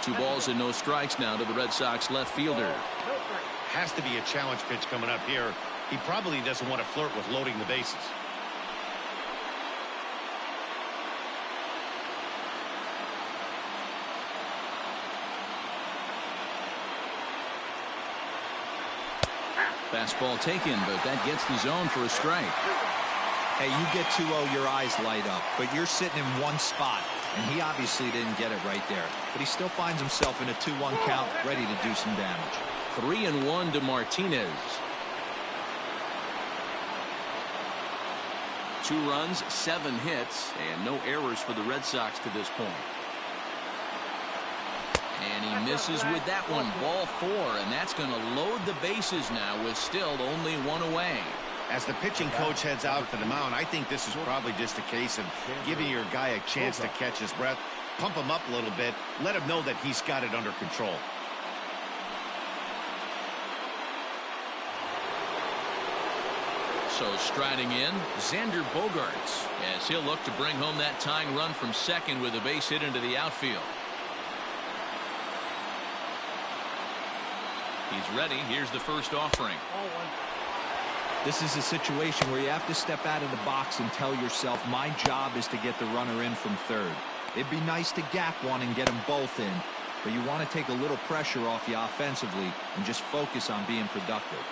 Two balls and no strikes now to the Red Sox left fielder. Has to be a challenge pitch coming up here. He probably doesn't want to flirt with loading the bases. Fastball taken, but that gets the zone for a strike. Hey, you get 2-0, your eyes light up, but you're sitting in one spot, and he obviously didn't get it right there. But he still finds himself in a 2-1 count, ready to do some damage. 3-1 to Martinez. 2 runs, 7 hits, and no errors for the Red Sox to this point. And And he misses with that one. Ball 4, and that's going to load the bases now with still only one away. As the pitching coach heads out to the mound, I think this is probably just a case of giving your guy a chance to catch his breath, pump him up a little bit, let him know that he's got it under control. So striding in, Xander Bogaerts, as he'll look to bring home that tying run from second with a base hit into the outfield. He's ready. Here's the first offering. This is a situation where you have to step out of the box and tell yourself, my job is to get the runner in from third. It'd be nice to gap one and get them both in, but you want to take a little pressure off you offensively and just focus on being productive.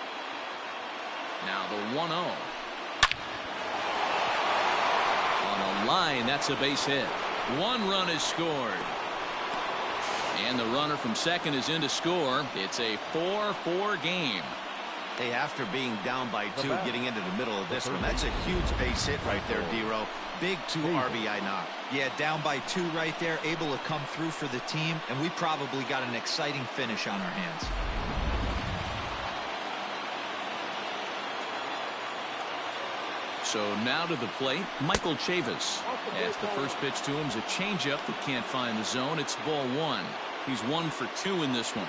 Now the 1-0. On a line, that's a base hit. 1 run is scored. And the runner from second is in to score. It's a 4-4 game. Hey, after being down by 2, getting into the middle of this one, that's a huge base hit right there, D-Row. Big 2 RBI knock. Yeah, down by 2 right there, able to come through for the team, and we probably got an exciting finish on our hands. So now to the plate, Michael Chavis. As the first pitch to him is a changeup that can't find the zone. It's ball 1. He's 1 for 2 in this one.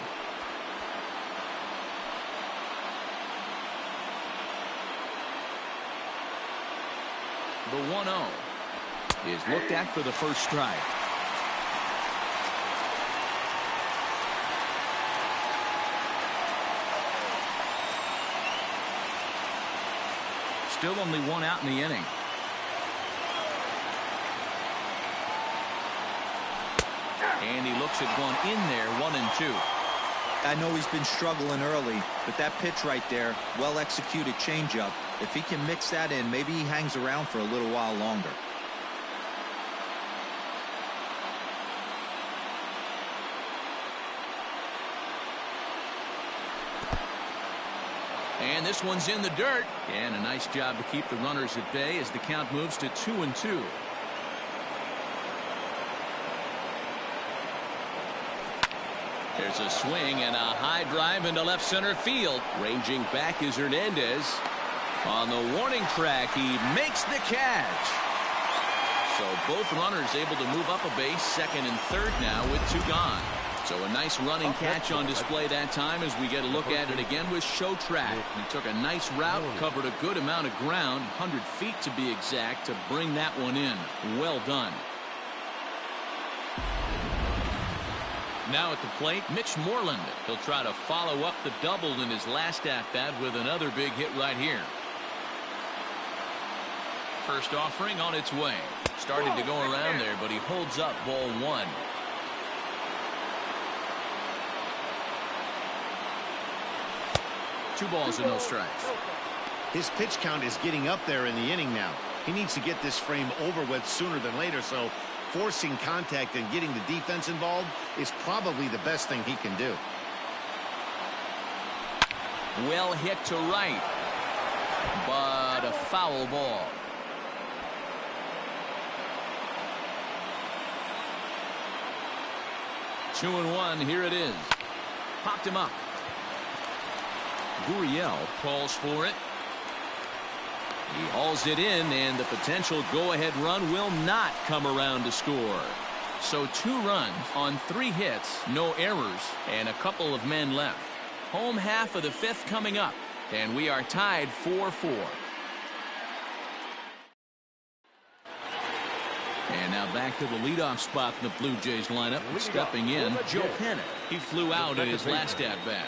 The 1-0 is looked at for the first strike. Still only 1 out in the inning. And he looks at one in there, 1-2. I know he's been struggling early, but that pitch right there, well executed changeup. If he can mix that in, maybe he hangs around for a little while longer. And this one's in the dirt. And a nice job to keep the runners at bay as the count moves to 2-2. There's a swing and a high drive into left center field. Ranging back is Hernandez. On the warning track, he makes the catch. So both runners able to move up a base, second and third now with 2 gone. So a nice running catch on display that time as we get a look at it again with Show Track. He took a nice route, covered a good amount of ground, 100 feet to be exact, to bring that one in. Well done. Now at the plate, Mitch Moreland. He'll try to follow up the double in his last at-bat with another big hit right here. First offering on its way. Started to go around there, but he holds up ball 1. Two balls and no strikes. His pitch count is getting up there in the inning now. He needs to get this frame over with sooner than later, so forcing contact and getting the defense involved is probably the best thing he can do. Well hit to right, but a foul ball. Two and one, here it is. Popped him up. Gurriel calls for it. He hauls it in, and the potential go-ahead run will not come around to score. So 2 runs on 3 hits, no errors, and a couple of men left. Home half of the 5th coming up, and we are tied 4-4. And now back to the leadoff spot in the Blue Jays lineup. Stepping in, Joe Pennant. He flew out in his last at-bat.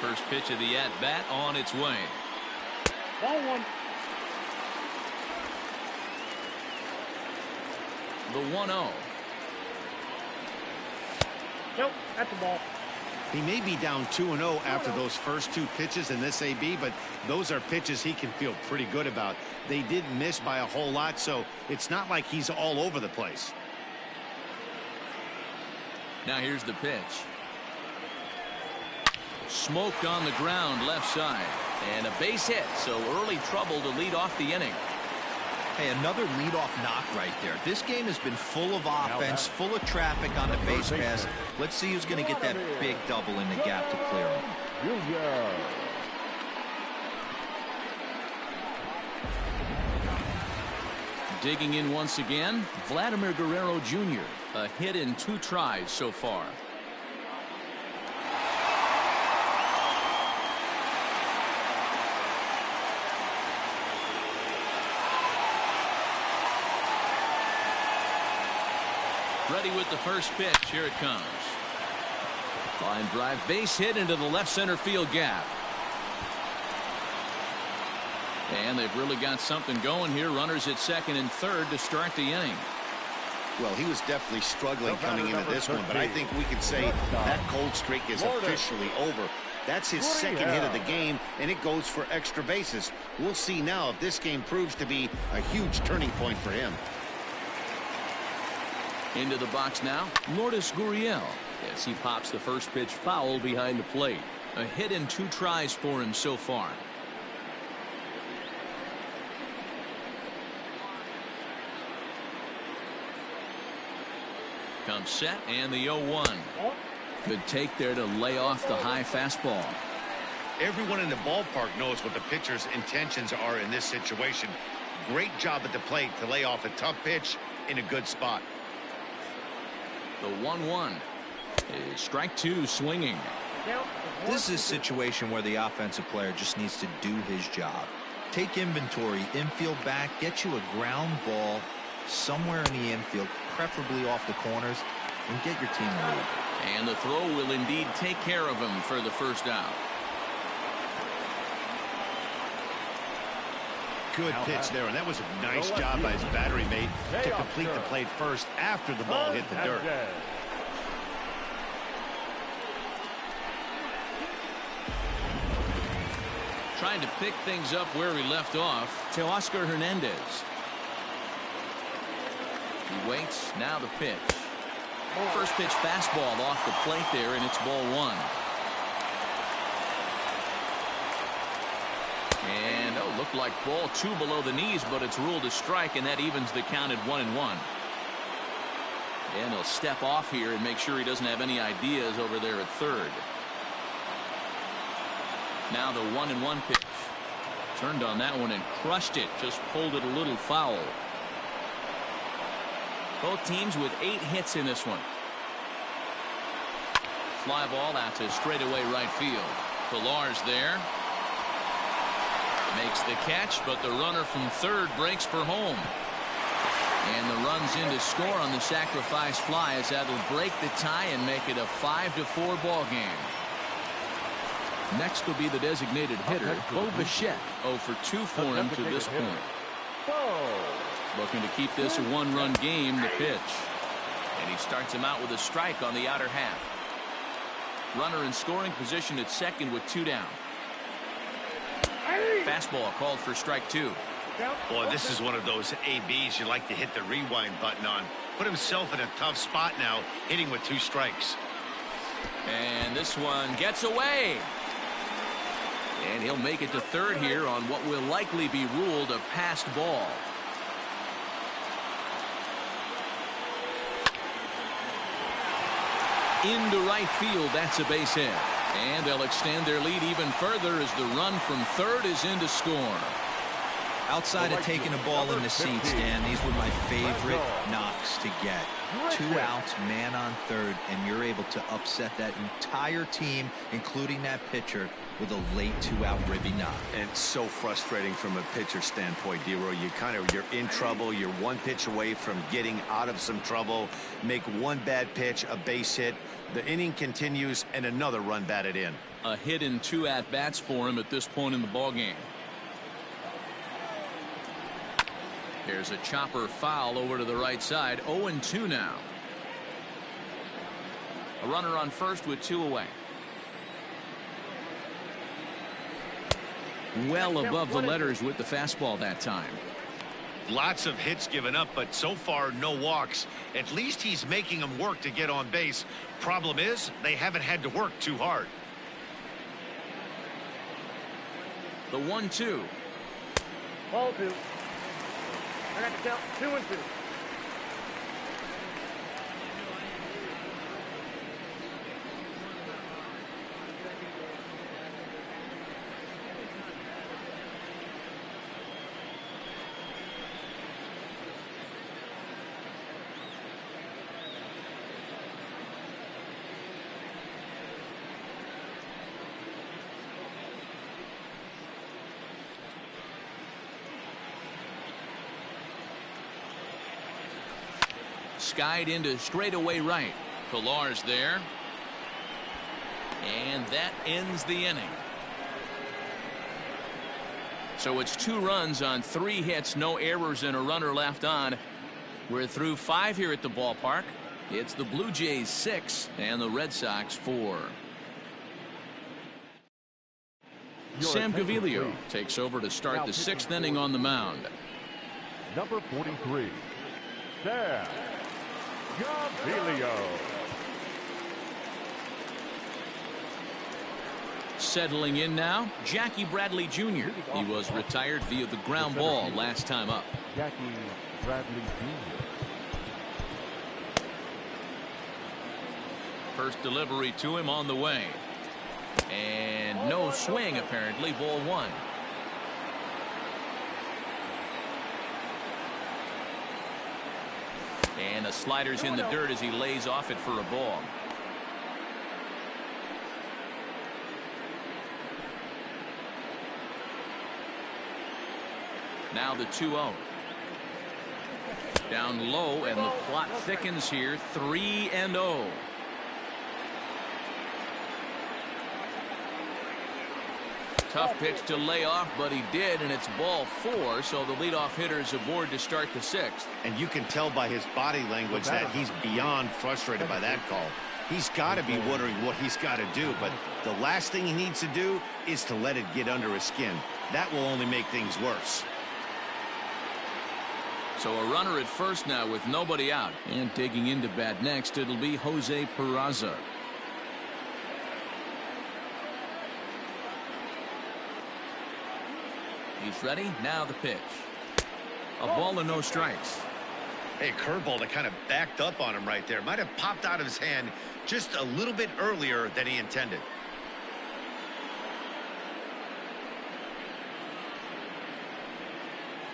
First pitch of the at-bat on its way. Ball 1. The 1-0. Nope, that's a ball. He may be down 2-0 after those first 2 pitches in this AB, but those are pitches he can feel pretty good about. They did miss by a whole lot, so it's not like he's all over the place. Now here's the pitch. Smoked on the ground left side. And a base hit, so early trouble to lead off the inning. Hey, another leadoff knock right there. This game has been full of offense, full of traffic on the base pass. Let's see who's going to get that big double in the gap to clear him. Digging in once again, Vladimir Guerrero Jr. A hit in 2 tries so far. Ready with the first pitch. Here it comes. Line drive, base hit into the left center field gap. And they've really got something going here. Runners at second and third to start the inning. Well, he was definitely struggling coming into this one, but I think we could say that cold streak is officially over. That's his second hit of the game, and it goes for extra bases. We'll see now if this game proves to be a huge turning point for him. Into the box now, Lourdes Gurriel, as he pops the first pitch foul behind the plate. A hit in 2 tries for him so far. Comes set, and the 0-1. Good take there to lay off the high fastball. Everyone in the ballpark knows what the pitcher's intentions are in this situation. Great job at the plate to lay off a tough pitch in a good spot. The 1-1 is strike 2 swinging. This is a situation where the offensive player just needs to do his job. Take inventory, infield back, get you a ground ball somewhere in the infield, preferably off the corners, and get your team a lead. And the throw will indeed take care of him for the first out. Good pitch there, and that was a nice job by his battery mate to complete the play first after the ball hit the dirt. Trying to pick things up where he left off. Teoscar Hernandez. He waits. Now the pitch. First pitch fastball off the plate there, and it's ball 1. And looked like ball 2 below the knees, but it's ruled a strike, and that evens the count at 1-1. And he'll step off here and make sure he doesn't have any ideas over there at third. Now the 1-1 pitch. Turned on that one and crushed it. Just pulled it a little foul. Both teams with 8 hits in this one. Fly ball out to straightaway right field. Pillar's there. Makes the catch, but the runner from third breaks for home. And the runs in to score on the sacrifice fly, as that'll break the tie and make it a 5-4 ball game. Next will be the designated hitter, Bo Bichette. 0 for 2 for him to this point. Looking to keep this a 1-run game. The pitch. And he starts him out with a strike on the outer half. Runner in scoring position at second with 2 down. Fastball called for strike 2. Boy, this is one of those ABs you like to hit the rewind button on. Put himself in a tough spot now, hitting with 2 strikes. And this one gets away. And he'll make it to third here on what will likely be ruled a passed ball. Into right field, that's a base hit. And they'll extend their lead even further as the run from third is in to score. Outside of taking a ball in the seats, Dan, these were my favorite knocks to get. 2 outs, man on third, and you're able to upset that entire team, including that pitcher, with a late 2-out ribby knock. And so frustrating from a pitcher standpoint, D-Roy. You're in trouble. You're 1 pitch away from getting out of some trouble. Make 1 bad pitch, a base hit. The inning continues, and another run batted in. A hit in 2 at-bats for him at this point in the ballgame. Here's a chopper foul over to the right side. 0-2 now. A runner on first with 2 away. Well above the letters with the fastball that time. Lots of hits given up, but so far no walks. At least he's making them work to get on base. Problem is, they haven't had to work too hard. The 1-2. Ball 2. I got to count 2-2. Skied into straightaway right. Pillar's there. And that ends the inning. So it's 2 runs on 3 hits, no errors, and a runner left on. We're through 5 here at the ballpark. It's the Blue Jays 6 and the Red Sox 4. Sam Gaviglio takes over to start the 6th inning on the mound. Number 43, Sam Gaviglio. Settling in now, Jackie Bradley Jr. He was retired via the ground ball last time up. Jackie Bradley Jr. First delivery to him on the way. And no swing, apparently. Ball 1. And the slider's in the dirt as he lays off it for a ball. Now the 2-0. Down low, and the plot thickens here. 3-0. Tough pitch to lay off, but he did, and it's ball 4, so the leadoff hitter is aboard to start the 6th. And you can tell by his body language that he's beyond frustrated by that call. He's got to be wondering what he's got to do, but the last thing he needs to do is to let it get under his skin. That will only make things worse. So a runner at first now with nobody out. And digging into bat next, it'll be Jose Peraza. He's ready. Now the pitch. A ball and no strikes. Hey, curveball that kind of backed up on him right there. Might have popped out of his hand just a little bit earlier than he intended.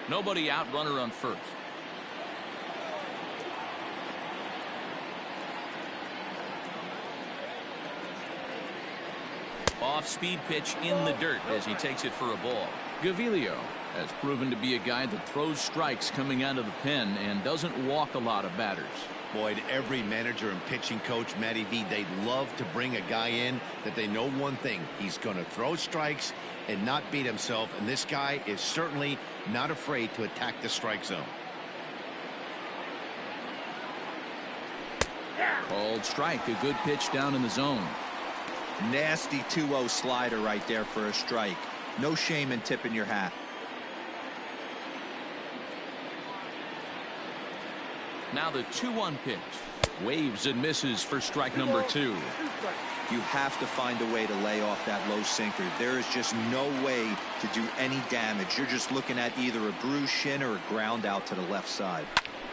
Nobody out, runner on first. Off-speed pitch in the dirt as he takes it for a ball. Gaviglio has proven to be a guy that throws strikes coming out of the pen and doesn't walk a lot of batters. Boyd, every manager and pitching coach, Matty V, they'd love to bring a guy in that they know one thing. He's going to throw strikes and not beat himself, and this guy is certainly not afraid to attack the strike zone. Called strike. A good pitch down in the zone. Nasty 2-0 slider right there for a strike. No shame in tipping your hat. Now the 2-1 pitch. Waves and misses for strike number 2. You have to find a way to lay off that low sinker. There is just no way to do any damage. You're just looking at either a bruised shin or a ground out to the left side.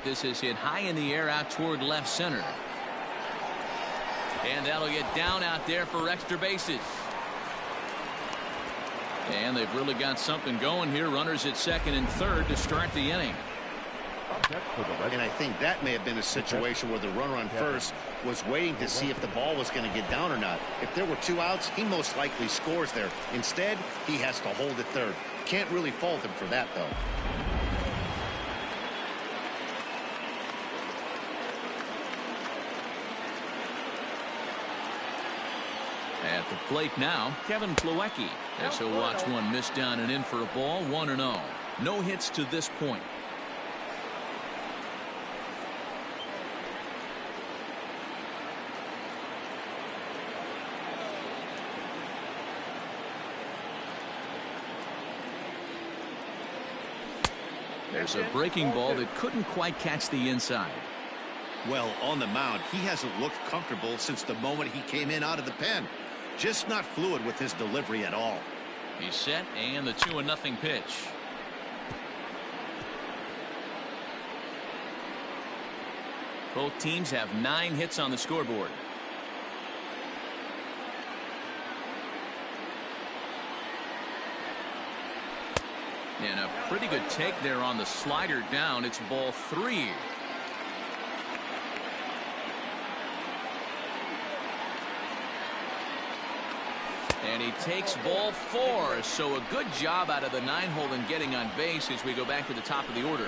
This is hit high in the air out toward left center. And that'll get down out there for extra bases. And they've really got something going here. Runners at second and third to start the inning. And I think that may have been a situation where the runner on first was waiting to see if the ball was going to get down or not. If there were 2 outs, he most likely scores there. Instead, he has to hold at third. Can't really fault him for that, though. At the plate now, Kevin Plawecki. As he'll watch one miss down and in for a ball. 1-0. No hits to this point. There's a breaking ball that couldn't quite catch the inside. Well, on the mound, he hasn't looked comfortable since the moment he came in out of the pen. Just not fluid with his delivery at all. He's set, and the 2-0 pitch. Both teams have 9 hits on the scoreboard. And a pretty good take there on the slider down. It's ball 3. And he takes ball 4. So a good job out of the 9-hole in getting on base as we go back to the top of the order.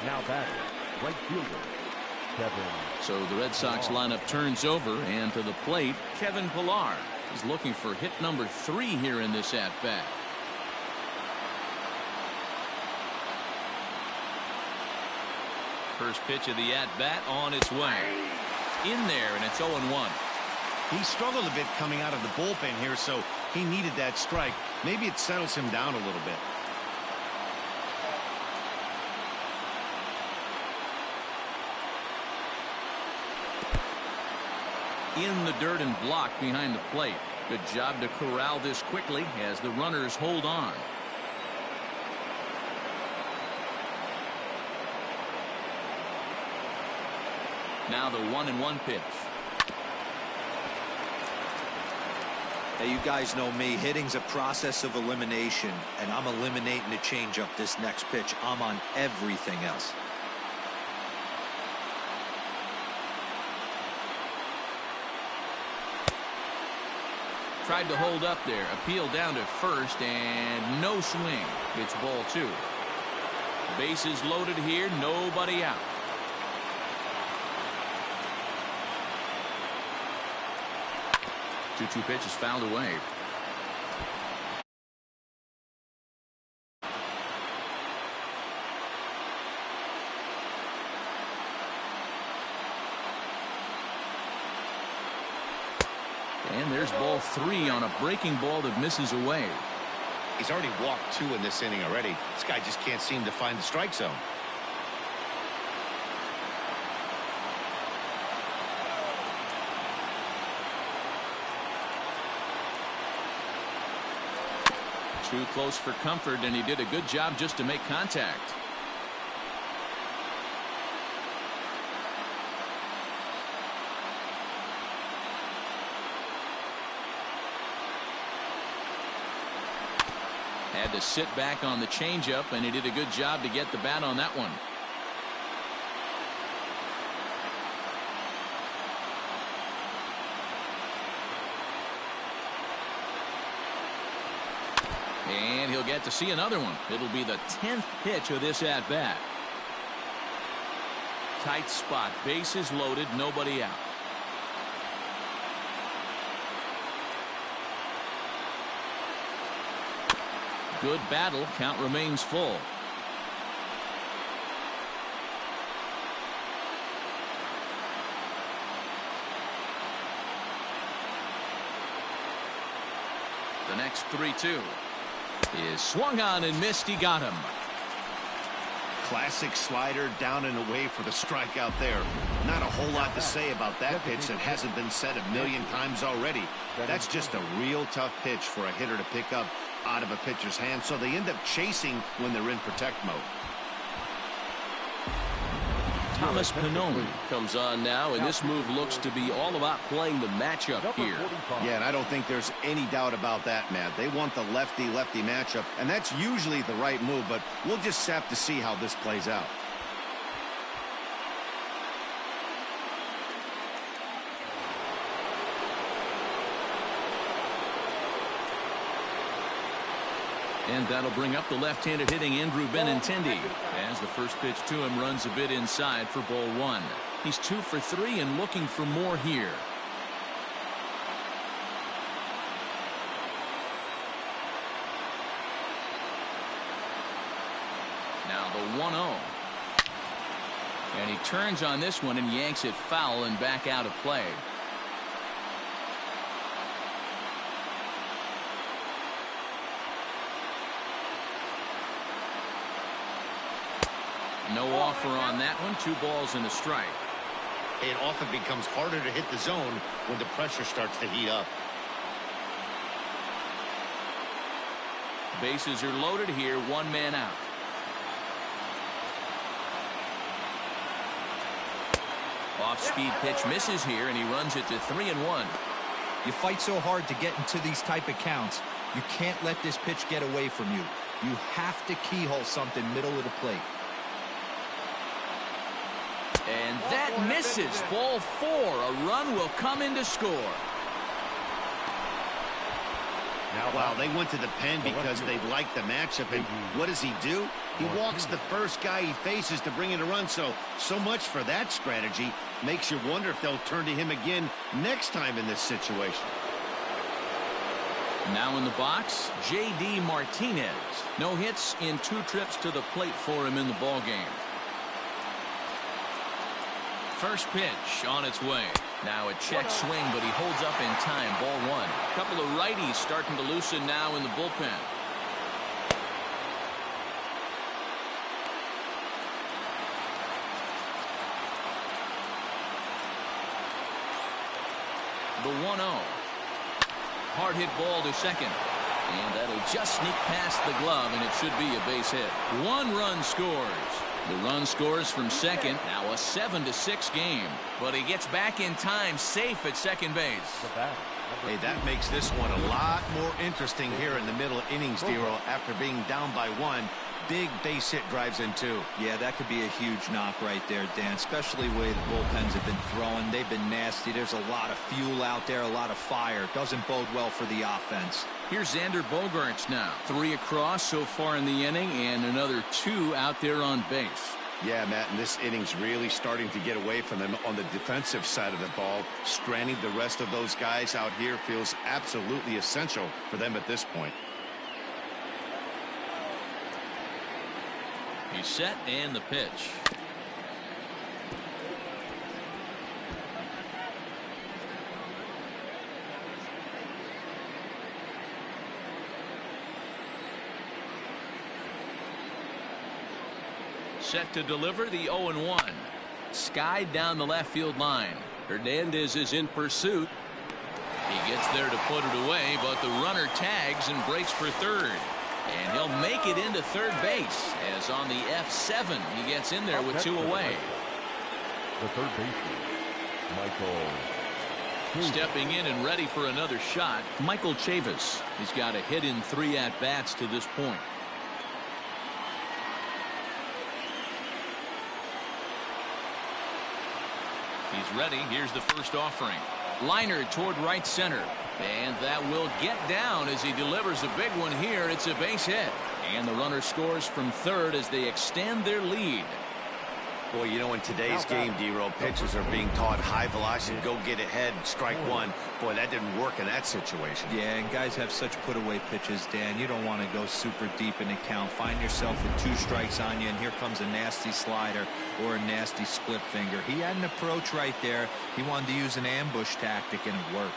Now batting, right fielder, Kevin. So the Red Sox lineup turns over, and to the plate, Kevin Pillar is looking for hit number 3 here in this at-bat. First pitch of the at-bat on its way. In there, and it's 0-1. He struggled a bit coming out of the bullpen here, so he needed that strike. Maybe it settles him down a little bit. In the dirt and blocked behind the plate. Good job to corral this quickly as the runners hold on. Now the 1-1 pitch. Hey, you guys know me. Hitting's a process of elimination, and I'm eliminating the changeup this next pitch. I'm on everything else. Tried to hold up there. Appeal down to first, and no swing. It's ball 2. Bases loaded here. Nobody out. 2-2 pitch is fouled away. And there's ball 3 on a breaking ball that misses away. He's already walked 2 in this inning already. This guy just can't seem to find the strike zone. Too close for comfort, and he did a good job just to make contact. Had to sit back on the changeup, and he did a good job to get the bat on that one. And he'll get to see another one. It'll be the 10th pitch of this at-bat. Tight spot. Bases loaded. Nobody out. Good battle. Count remains full. The next 3-2 is swung on and missed. He got him. Classic slider down and away for the strikeout there. Not a whole lot to say about that pitch that hasn't been said a million times already. That's just a real tough pitch for a hitter to pick up out of a pitcher's hand, so they end up chasing when they're in protect mode. Thomas Pannone comes on now, and this move looks to be all about playing the matchup here. Yeah, and I don't think there's any doubt about that, Matt. They want the lefty-lefty matchup, and that's usually the right move, but we'll just have to see how this plays out. And that'll bring up the left-handed hitting Andrew Benintendi as the first pitch to him runs a bit inside for ball 1. He's 2 for 3 and looking for more here. Now the 1-0. And he turns on this one and yanks it foul and back out of play. No offer on that one. 2 balls and a strike. It often becomes harder to hit the zone when the pressure starts to heat up. Bases are loaded here, one man out. Off-speed pitch misses here, and he runs it to 3-1. You fight so hard to get into these type of counts. You can't let this pitch get away from you. You have to keyhole something middle of the plate. And that misses. Ball 4. A run will come in to score. Wow, they went to the pen because they like the matchup. And what does he do? He walks the first guy he faces to bring in a run. So much for that strategy. Makes you wonder if they'll turn to him again next time in this situation. Now in the box, J.D. Martinez. No hits in 2 trips to the plate for him in the ballgame. First pitch on its way. Now a check swing, but he holds up in time. Ball 1. A couple of righties starting to loosen now in the bullpen. The 1-0. Hard hit ball to second. And that'll just sneak past the glove, and it should be a base hit. 1 run scores. The run scores from second. Now a 7-6 game. But he gets back in time, safe at second base. Hey, that makes this one a lot more interesting here in the middle innings, Dero. After being down by 1, big base hit drives in 2. Yeah, that could be a huge knock right there, Dan, especially the way the bullpens have been throwing. They've been nasty. There's a lot of fuel out there, a lot of fire. Doesn't bode well for the offense. Here's Xander Bogaerts now. 3 across so far in the inning, and another 2 out there on base. Yeah, Matt, and this inning's really starting to get away from them on the defensive side of the ball. Stranding the rest of those guys out here feels absolutely essential for them at this point. He's set, and the pitch. Set to deliver the 0-1. Skied down the left field line. Hernandez is in pursuit. He gets there to put it away, but the runner tags and breaks for third. And he'll make it into third base, as on the F7 he gets in there with 2 away. The third baseman, Michael. Stepping in and ready for another shot, Michael Chavis. He's got a hit in 3 at-bats to this point. He's ready. Here's the first offering. Liner toward right center. And that will get down as he delivers a big one here. It's a base hit. And the runner scores from third as they extend their lead. Boy, you know, in today's game, Dero, pitchers are being taught high velocity, go get ahead, strike 1. Boy, that didn't work in that situation. Yeah, and guys have such put-away pitches, Dan. You don't want to go super deep in the count. Find yourself with 2 strikes on you, and here comes a nasty slider or a nasty split finger. He had an approach right there. He wanted to use an ambush tactic, and it worked.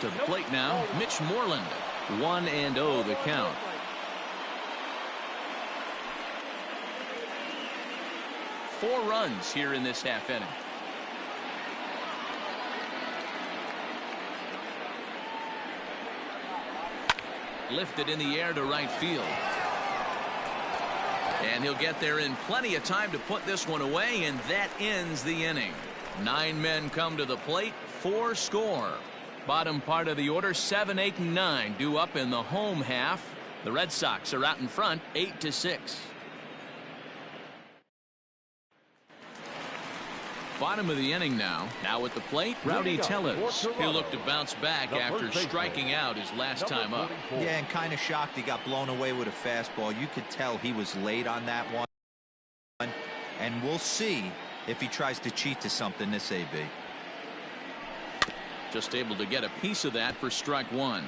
To the plate now, Mitch Moreland. 1-0 the count. Four runs here in this half inning. Lifted in the air to right field. And he'll get there in plenty of time to put this one away, and that ends the inning. 9 men come to the plate, 4 score. Bottom part of the order, 7, 8, and 9 due up in the home half. The Red Sox are out in front, 8-6. Bottom of the inning now. Now at the plate, Rowdy Tellez. He'll look to bounce back after striking out his last time up. Yeah, and kind of shocked he got blown away with a fastball. You could tell he was late on that one. And we'll see if he tries to cheat to something this AB. Just able to get a piece of that for strike 1.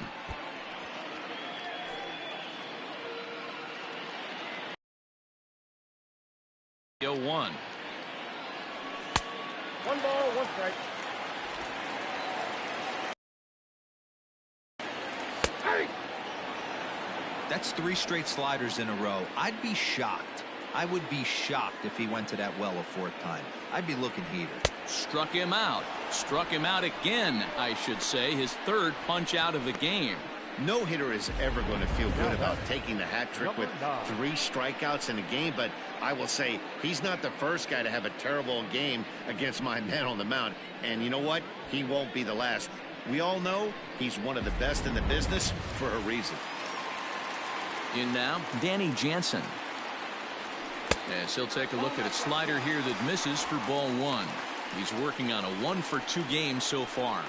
Go 1. 1 ball, 1 strike. Hey! That's 3 straight sliders in a row. I'd be shocked. I would be shocked if he went to that well a 4th time. I'd be looking heated. Struck him out. Struck him out again, I should say. His 3rd punch out of the game. No hitter is ever going to feel good about taking the hat trick with 3 strikeouts in a game, but I will say he's not the first guy to have a terrible game against my man on the mound. And you know what? He won't be the last. We all know he's one of the best in the business for a reason. In now, Danny Jansen. As he'll take a look at a slider here that misses for ball 1. He's working on a 1-for-2 game so far.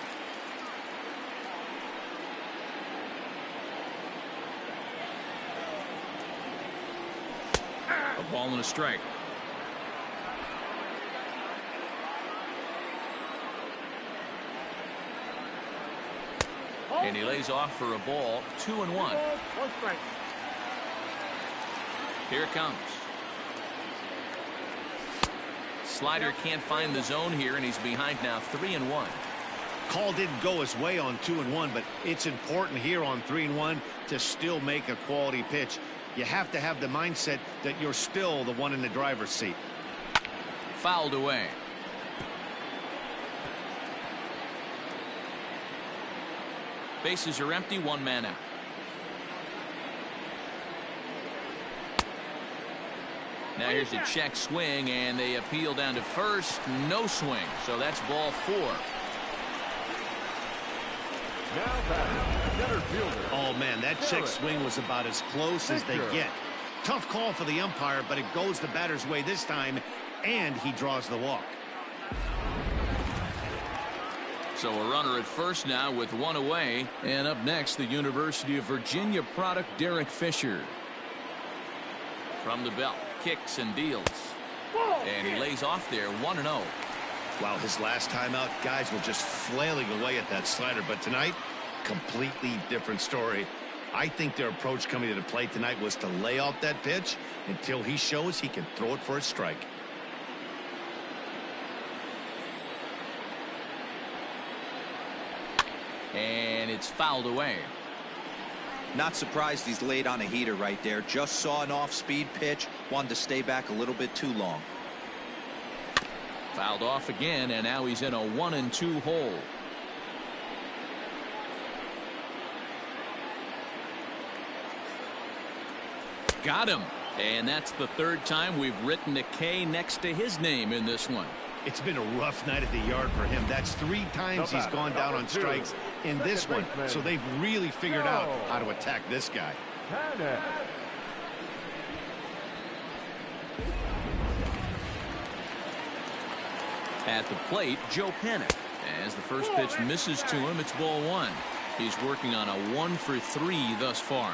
A ball and a strike. And he lays off for a ball. 2-1. 1 strike. Here it comes. Slider can't find the zone here, and he's behind now 3-1. Call didn't go his way on 2-1, but it's important here on 3-1 to still make a quality pitch. You have to have the mindset that you're still the one in the driver's seat. Fouled away. Bases are empty, 1 man out. Now here's a check swing, and they appeal down to first. No swing, so that's ball 4. Now batting, center fielder. Oh, man, that check swing was about as close as they get. Tough call for the umpire, but it goes the batter's way this time, and he draws the walk. So a runner at first now with 1 away. And up next, the University of Virginia product, Derek Fisher. From the belt, kicks and deals. And he lays off there, 1-0. Wow, his last time out, guys were just flailing away at that slider. But tonight, completely different story. I think their approach coming to the plate tonight was to lay off that pitch until he shows he can throw it for a strike. And it's fouled away. Not surprised he's laid on a heater right there. Just saw an off-speed pitch. Wanted to stay back a little bit too long. Fouled off again, and now he's in a 1-2 hole. Got him. And that's the 3rd time we've written a K next to his name in this one. It's been a rough night at the yard for him. That's 3 times he's gone down on strikes in this one. So they've really figured out how to attack this guy. At the plate, Joe Panik. As the first pitch misses to him, it's ball 1. He's working on a 1-for-3 thus far.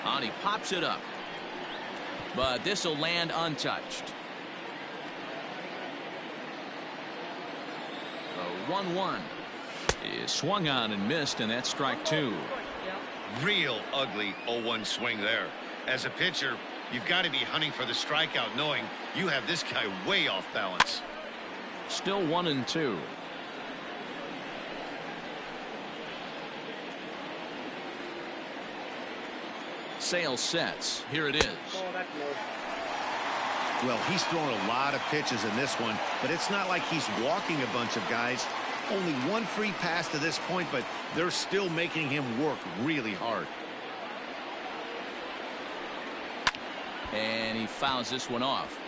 And he pops it up. But this will land untouched. The 1-1 is swung on and missed, and that's strike 2. Real ugly 0-1 swing there. As a pitcher, you've got to be hunting for the strikeout, knowing you have this guy way off balance. Still 1-2. Sale sets. Here it is. Well, he's thrown a lot of pitches in this one, but it's not like he's walking a bunch of guys. Only 1 free pass to this point, but they're still making him work really hard. And he fouls this one off.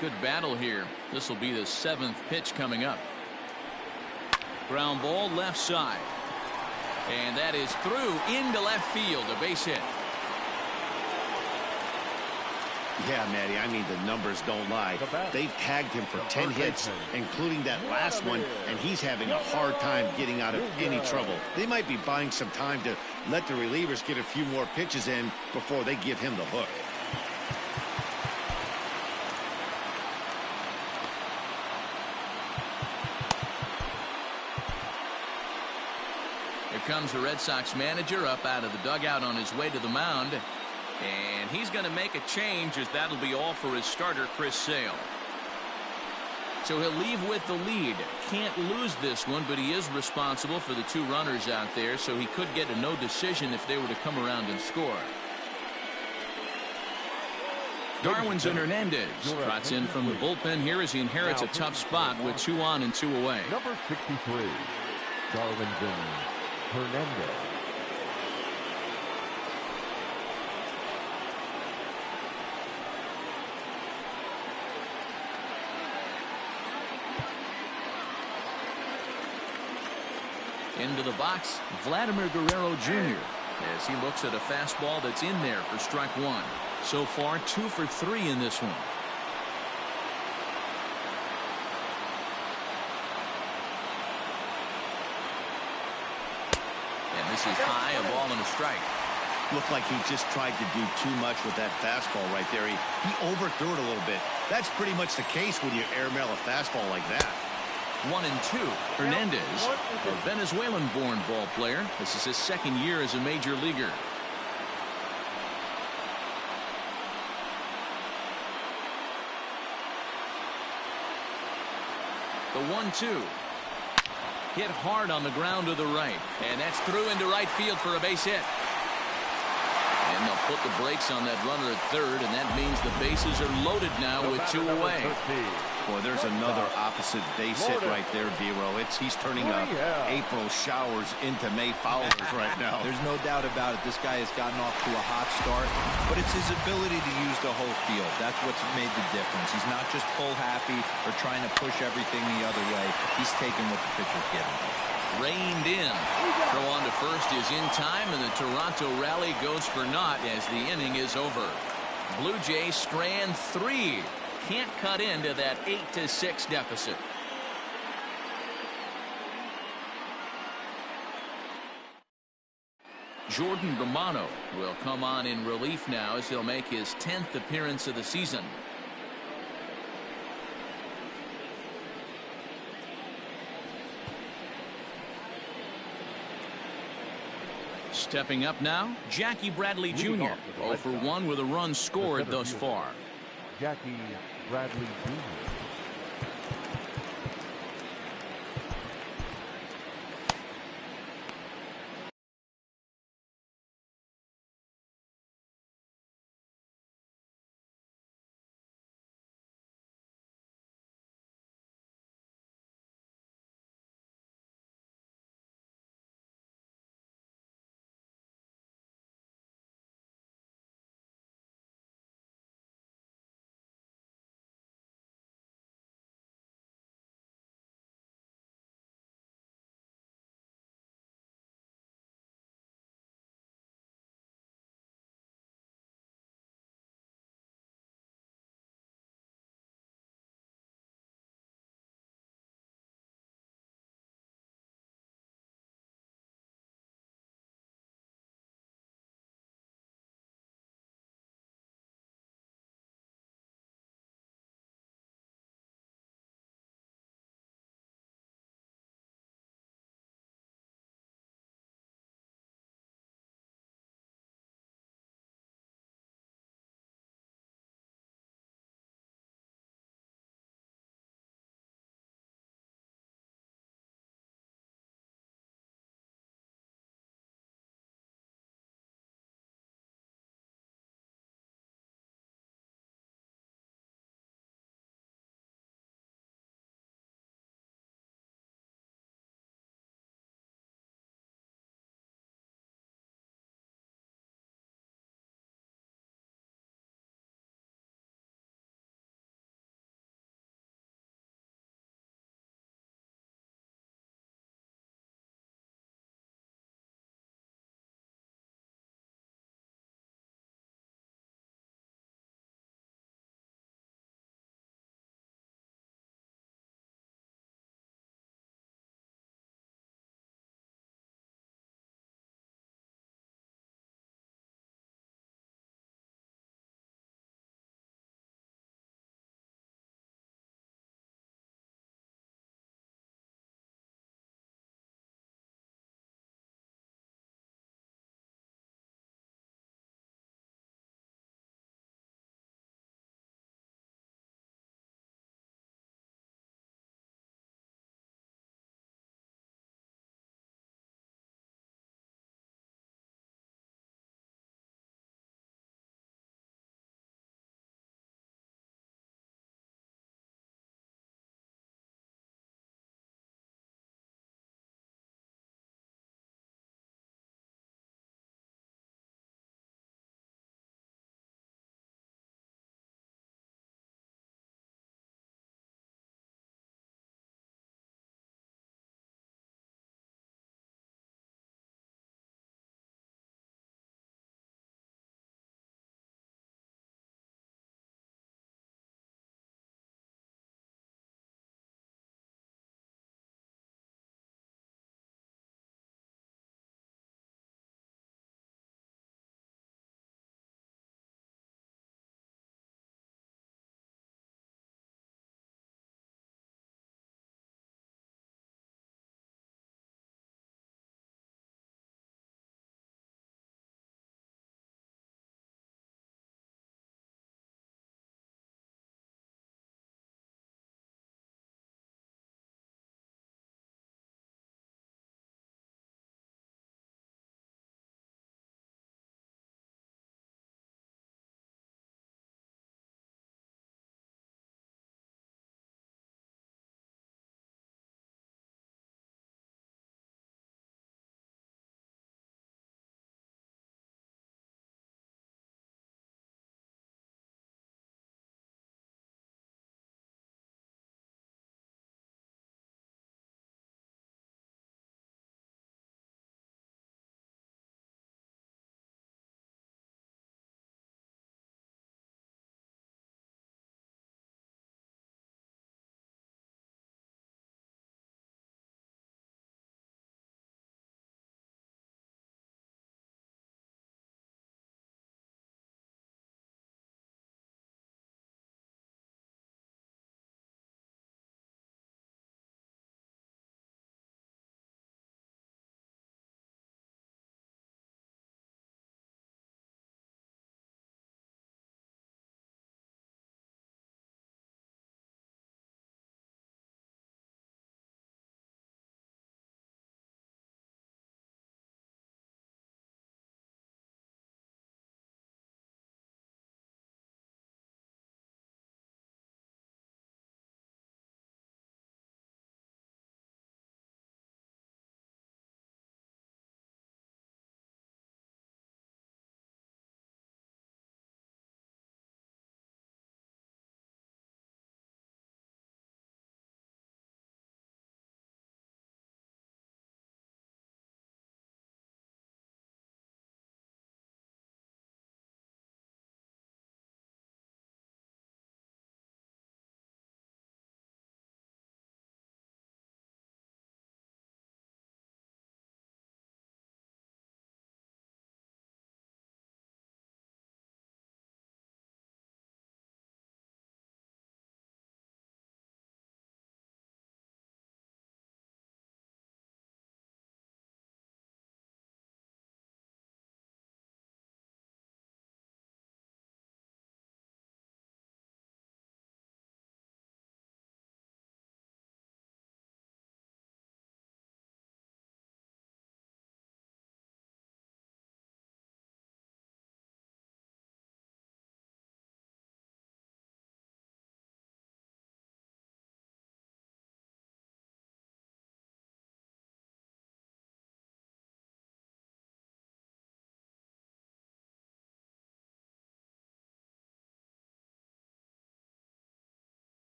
Good battle here. This will be the 7th pitch coming up. Ground ball left side. And that is through into left field, a base hit. Yeah, Matty, I mean, the numbers don't lie. They've tagged him for 10 hits, including that last one, and he's having a hard time getting out of any trouble. They might be buying some time to let the relievers get a few more pitches in before they give him the hook. Here comes the Red Sox manager up out of the dugout on his way to the mound. And he's going to make a change, as that'll be all for his starter, Chris Sale. So he'll leave with the lead. Can't lose this one, but he is responsible for the 2 runners out there, so he could get a no decision if they were to come around and score. Darwinzon Hernandez trots in from the bullpen here as he inherits a tough spot with 2 on and 2 away. Number 63, Darwinzon Hernandez. Into the box, Vladimir Guerrero Jr. as he looks at a fastball that's in there for strike 1. So far, 2 for 3 in this one. And this is high, a ball and a strike. Looked like he just tried to do too much with that fastball right there. He overthrew it a little bit. That's pretty much the case when you airmail a fastball like that. 1 and 2. Hernandez, a Venezuelan-born ball player. This is his 2nd year as a major leaguer. The 1-2. Hit hard on the ground to the right. And that's through into right field for a base hit. And they'll put the brakes on that runner at 3rd, and that means the bases are loaded now with 2 away. Boy, there's another opposite base hit right there, Dero. He's turning April showers into May foulers right now. There's no doubt about it. This guy has gotten off to a hot start, but it's his ability to use the whole field. That's what's made the difference. He's not just pull happy or trying to push everything the other way. He's taking what the pitcher's giving him. Reined in. Throw on to first is in time, and the Toronto rally goes for naught as the inning is over. Blue Jays strand 3. Can't cut into that 8-6 deficit. Jordan Romano will come on in relief now as he'll make his 10th appearance of the season. Stepping up now, Jackie Bradley Jr. 0 for 1 with a run scored thus far. Jackie Bradley Jr.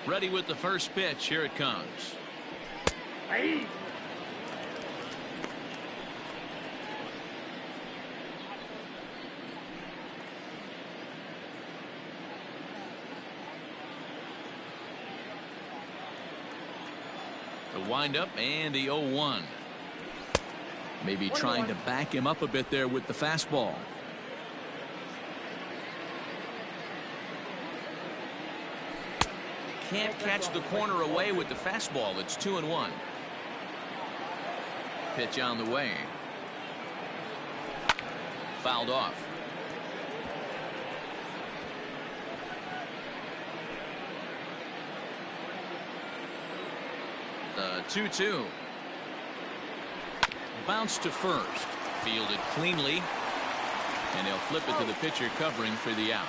Ready with the first pitch. Here it comes. Hey. The windup and the 0-1. Maybe trying to back him up a bit there with the fastball. Can't catch the corner away with the fastball. It's 2-1. Pitch on the way. Fouled off. The 2-2. Bounce to first. Fielded cleanly. And he'll flip it to the pitcher covering for the out.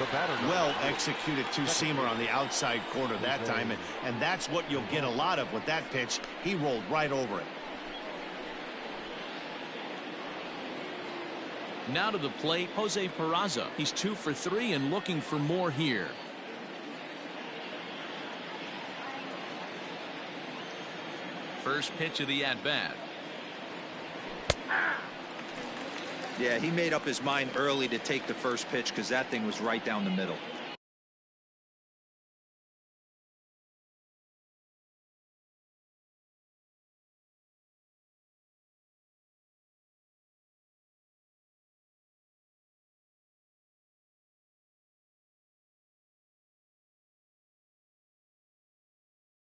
The batter. Well executed two-seamer on the outside corner that time, and that's what you'll get a lot of with that pitch. He rolled right over it. Now to the plate, Jose Peraza. He's 2 for 3 and looking for more here. First pitch of the at-bat. Yeah, he made up his mind early to take the first pitch because that thing was right down the middle.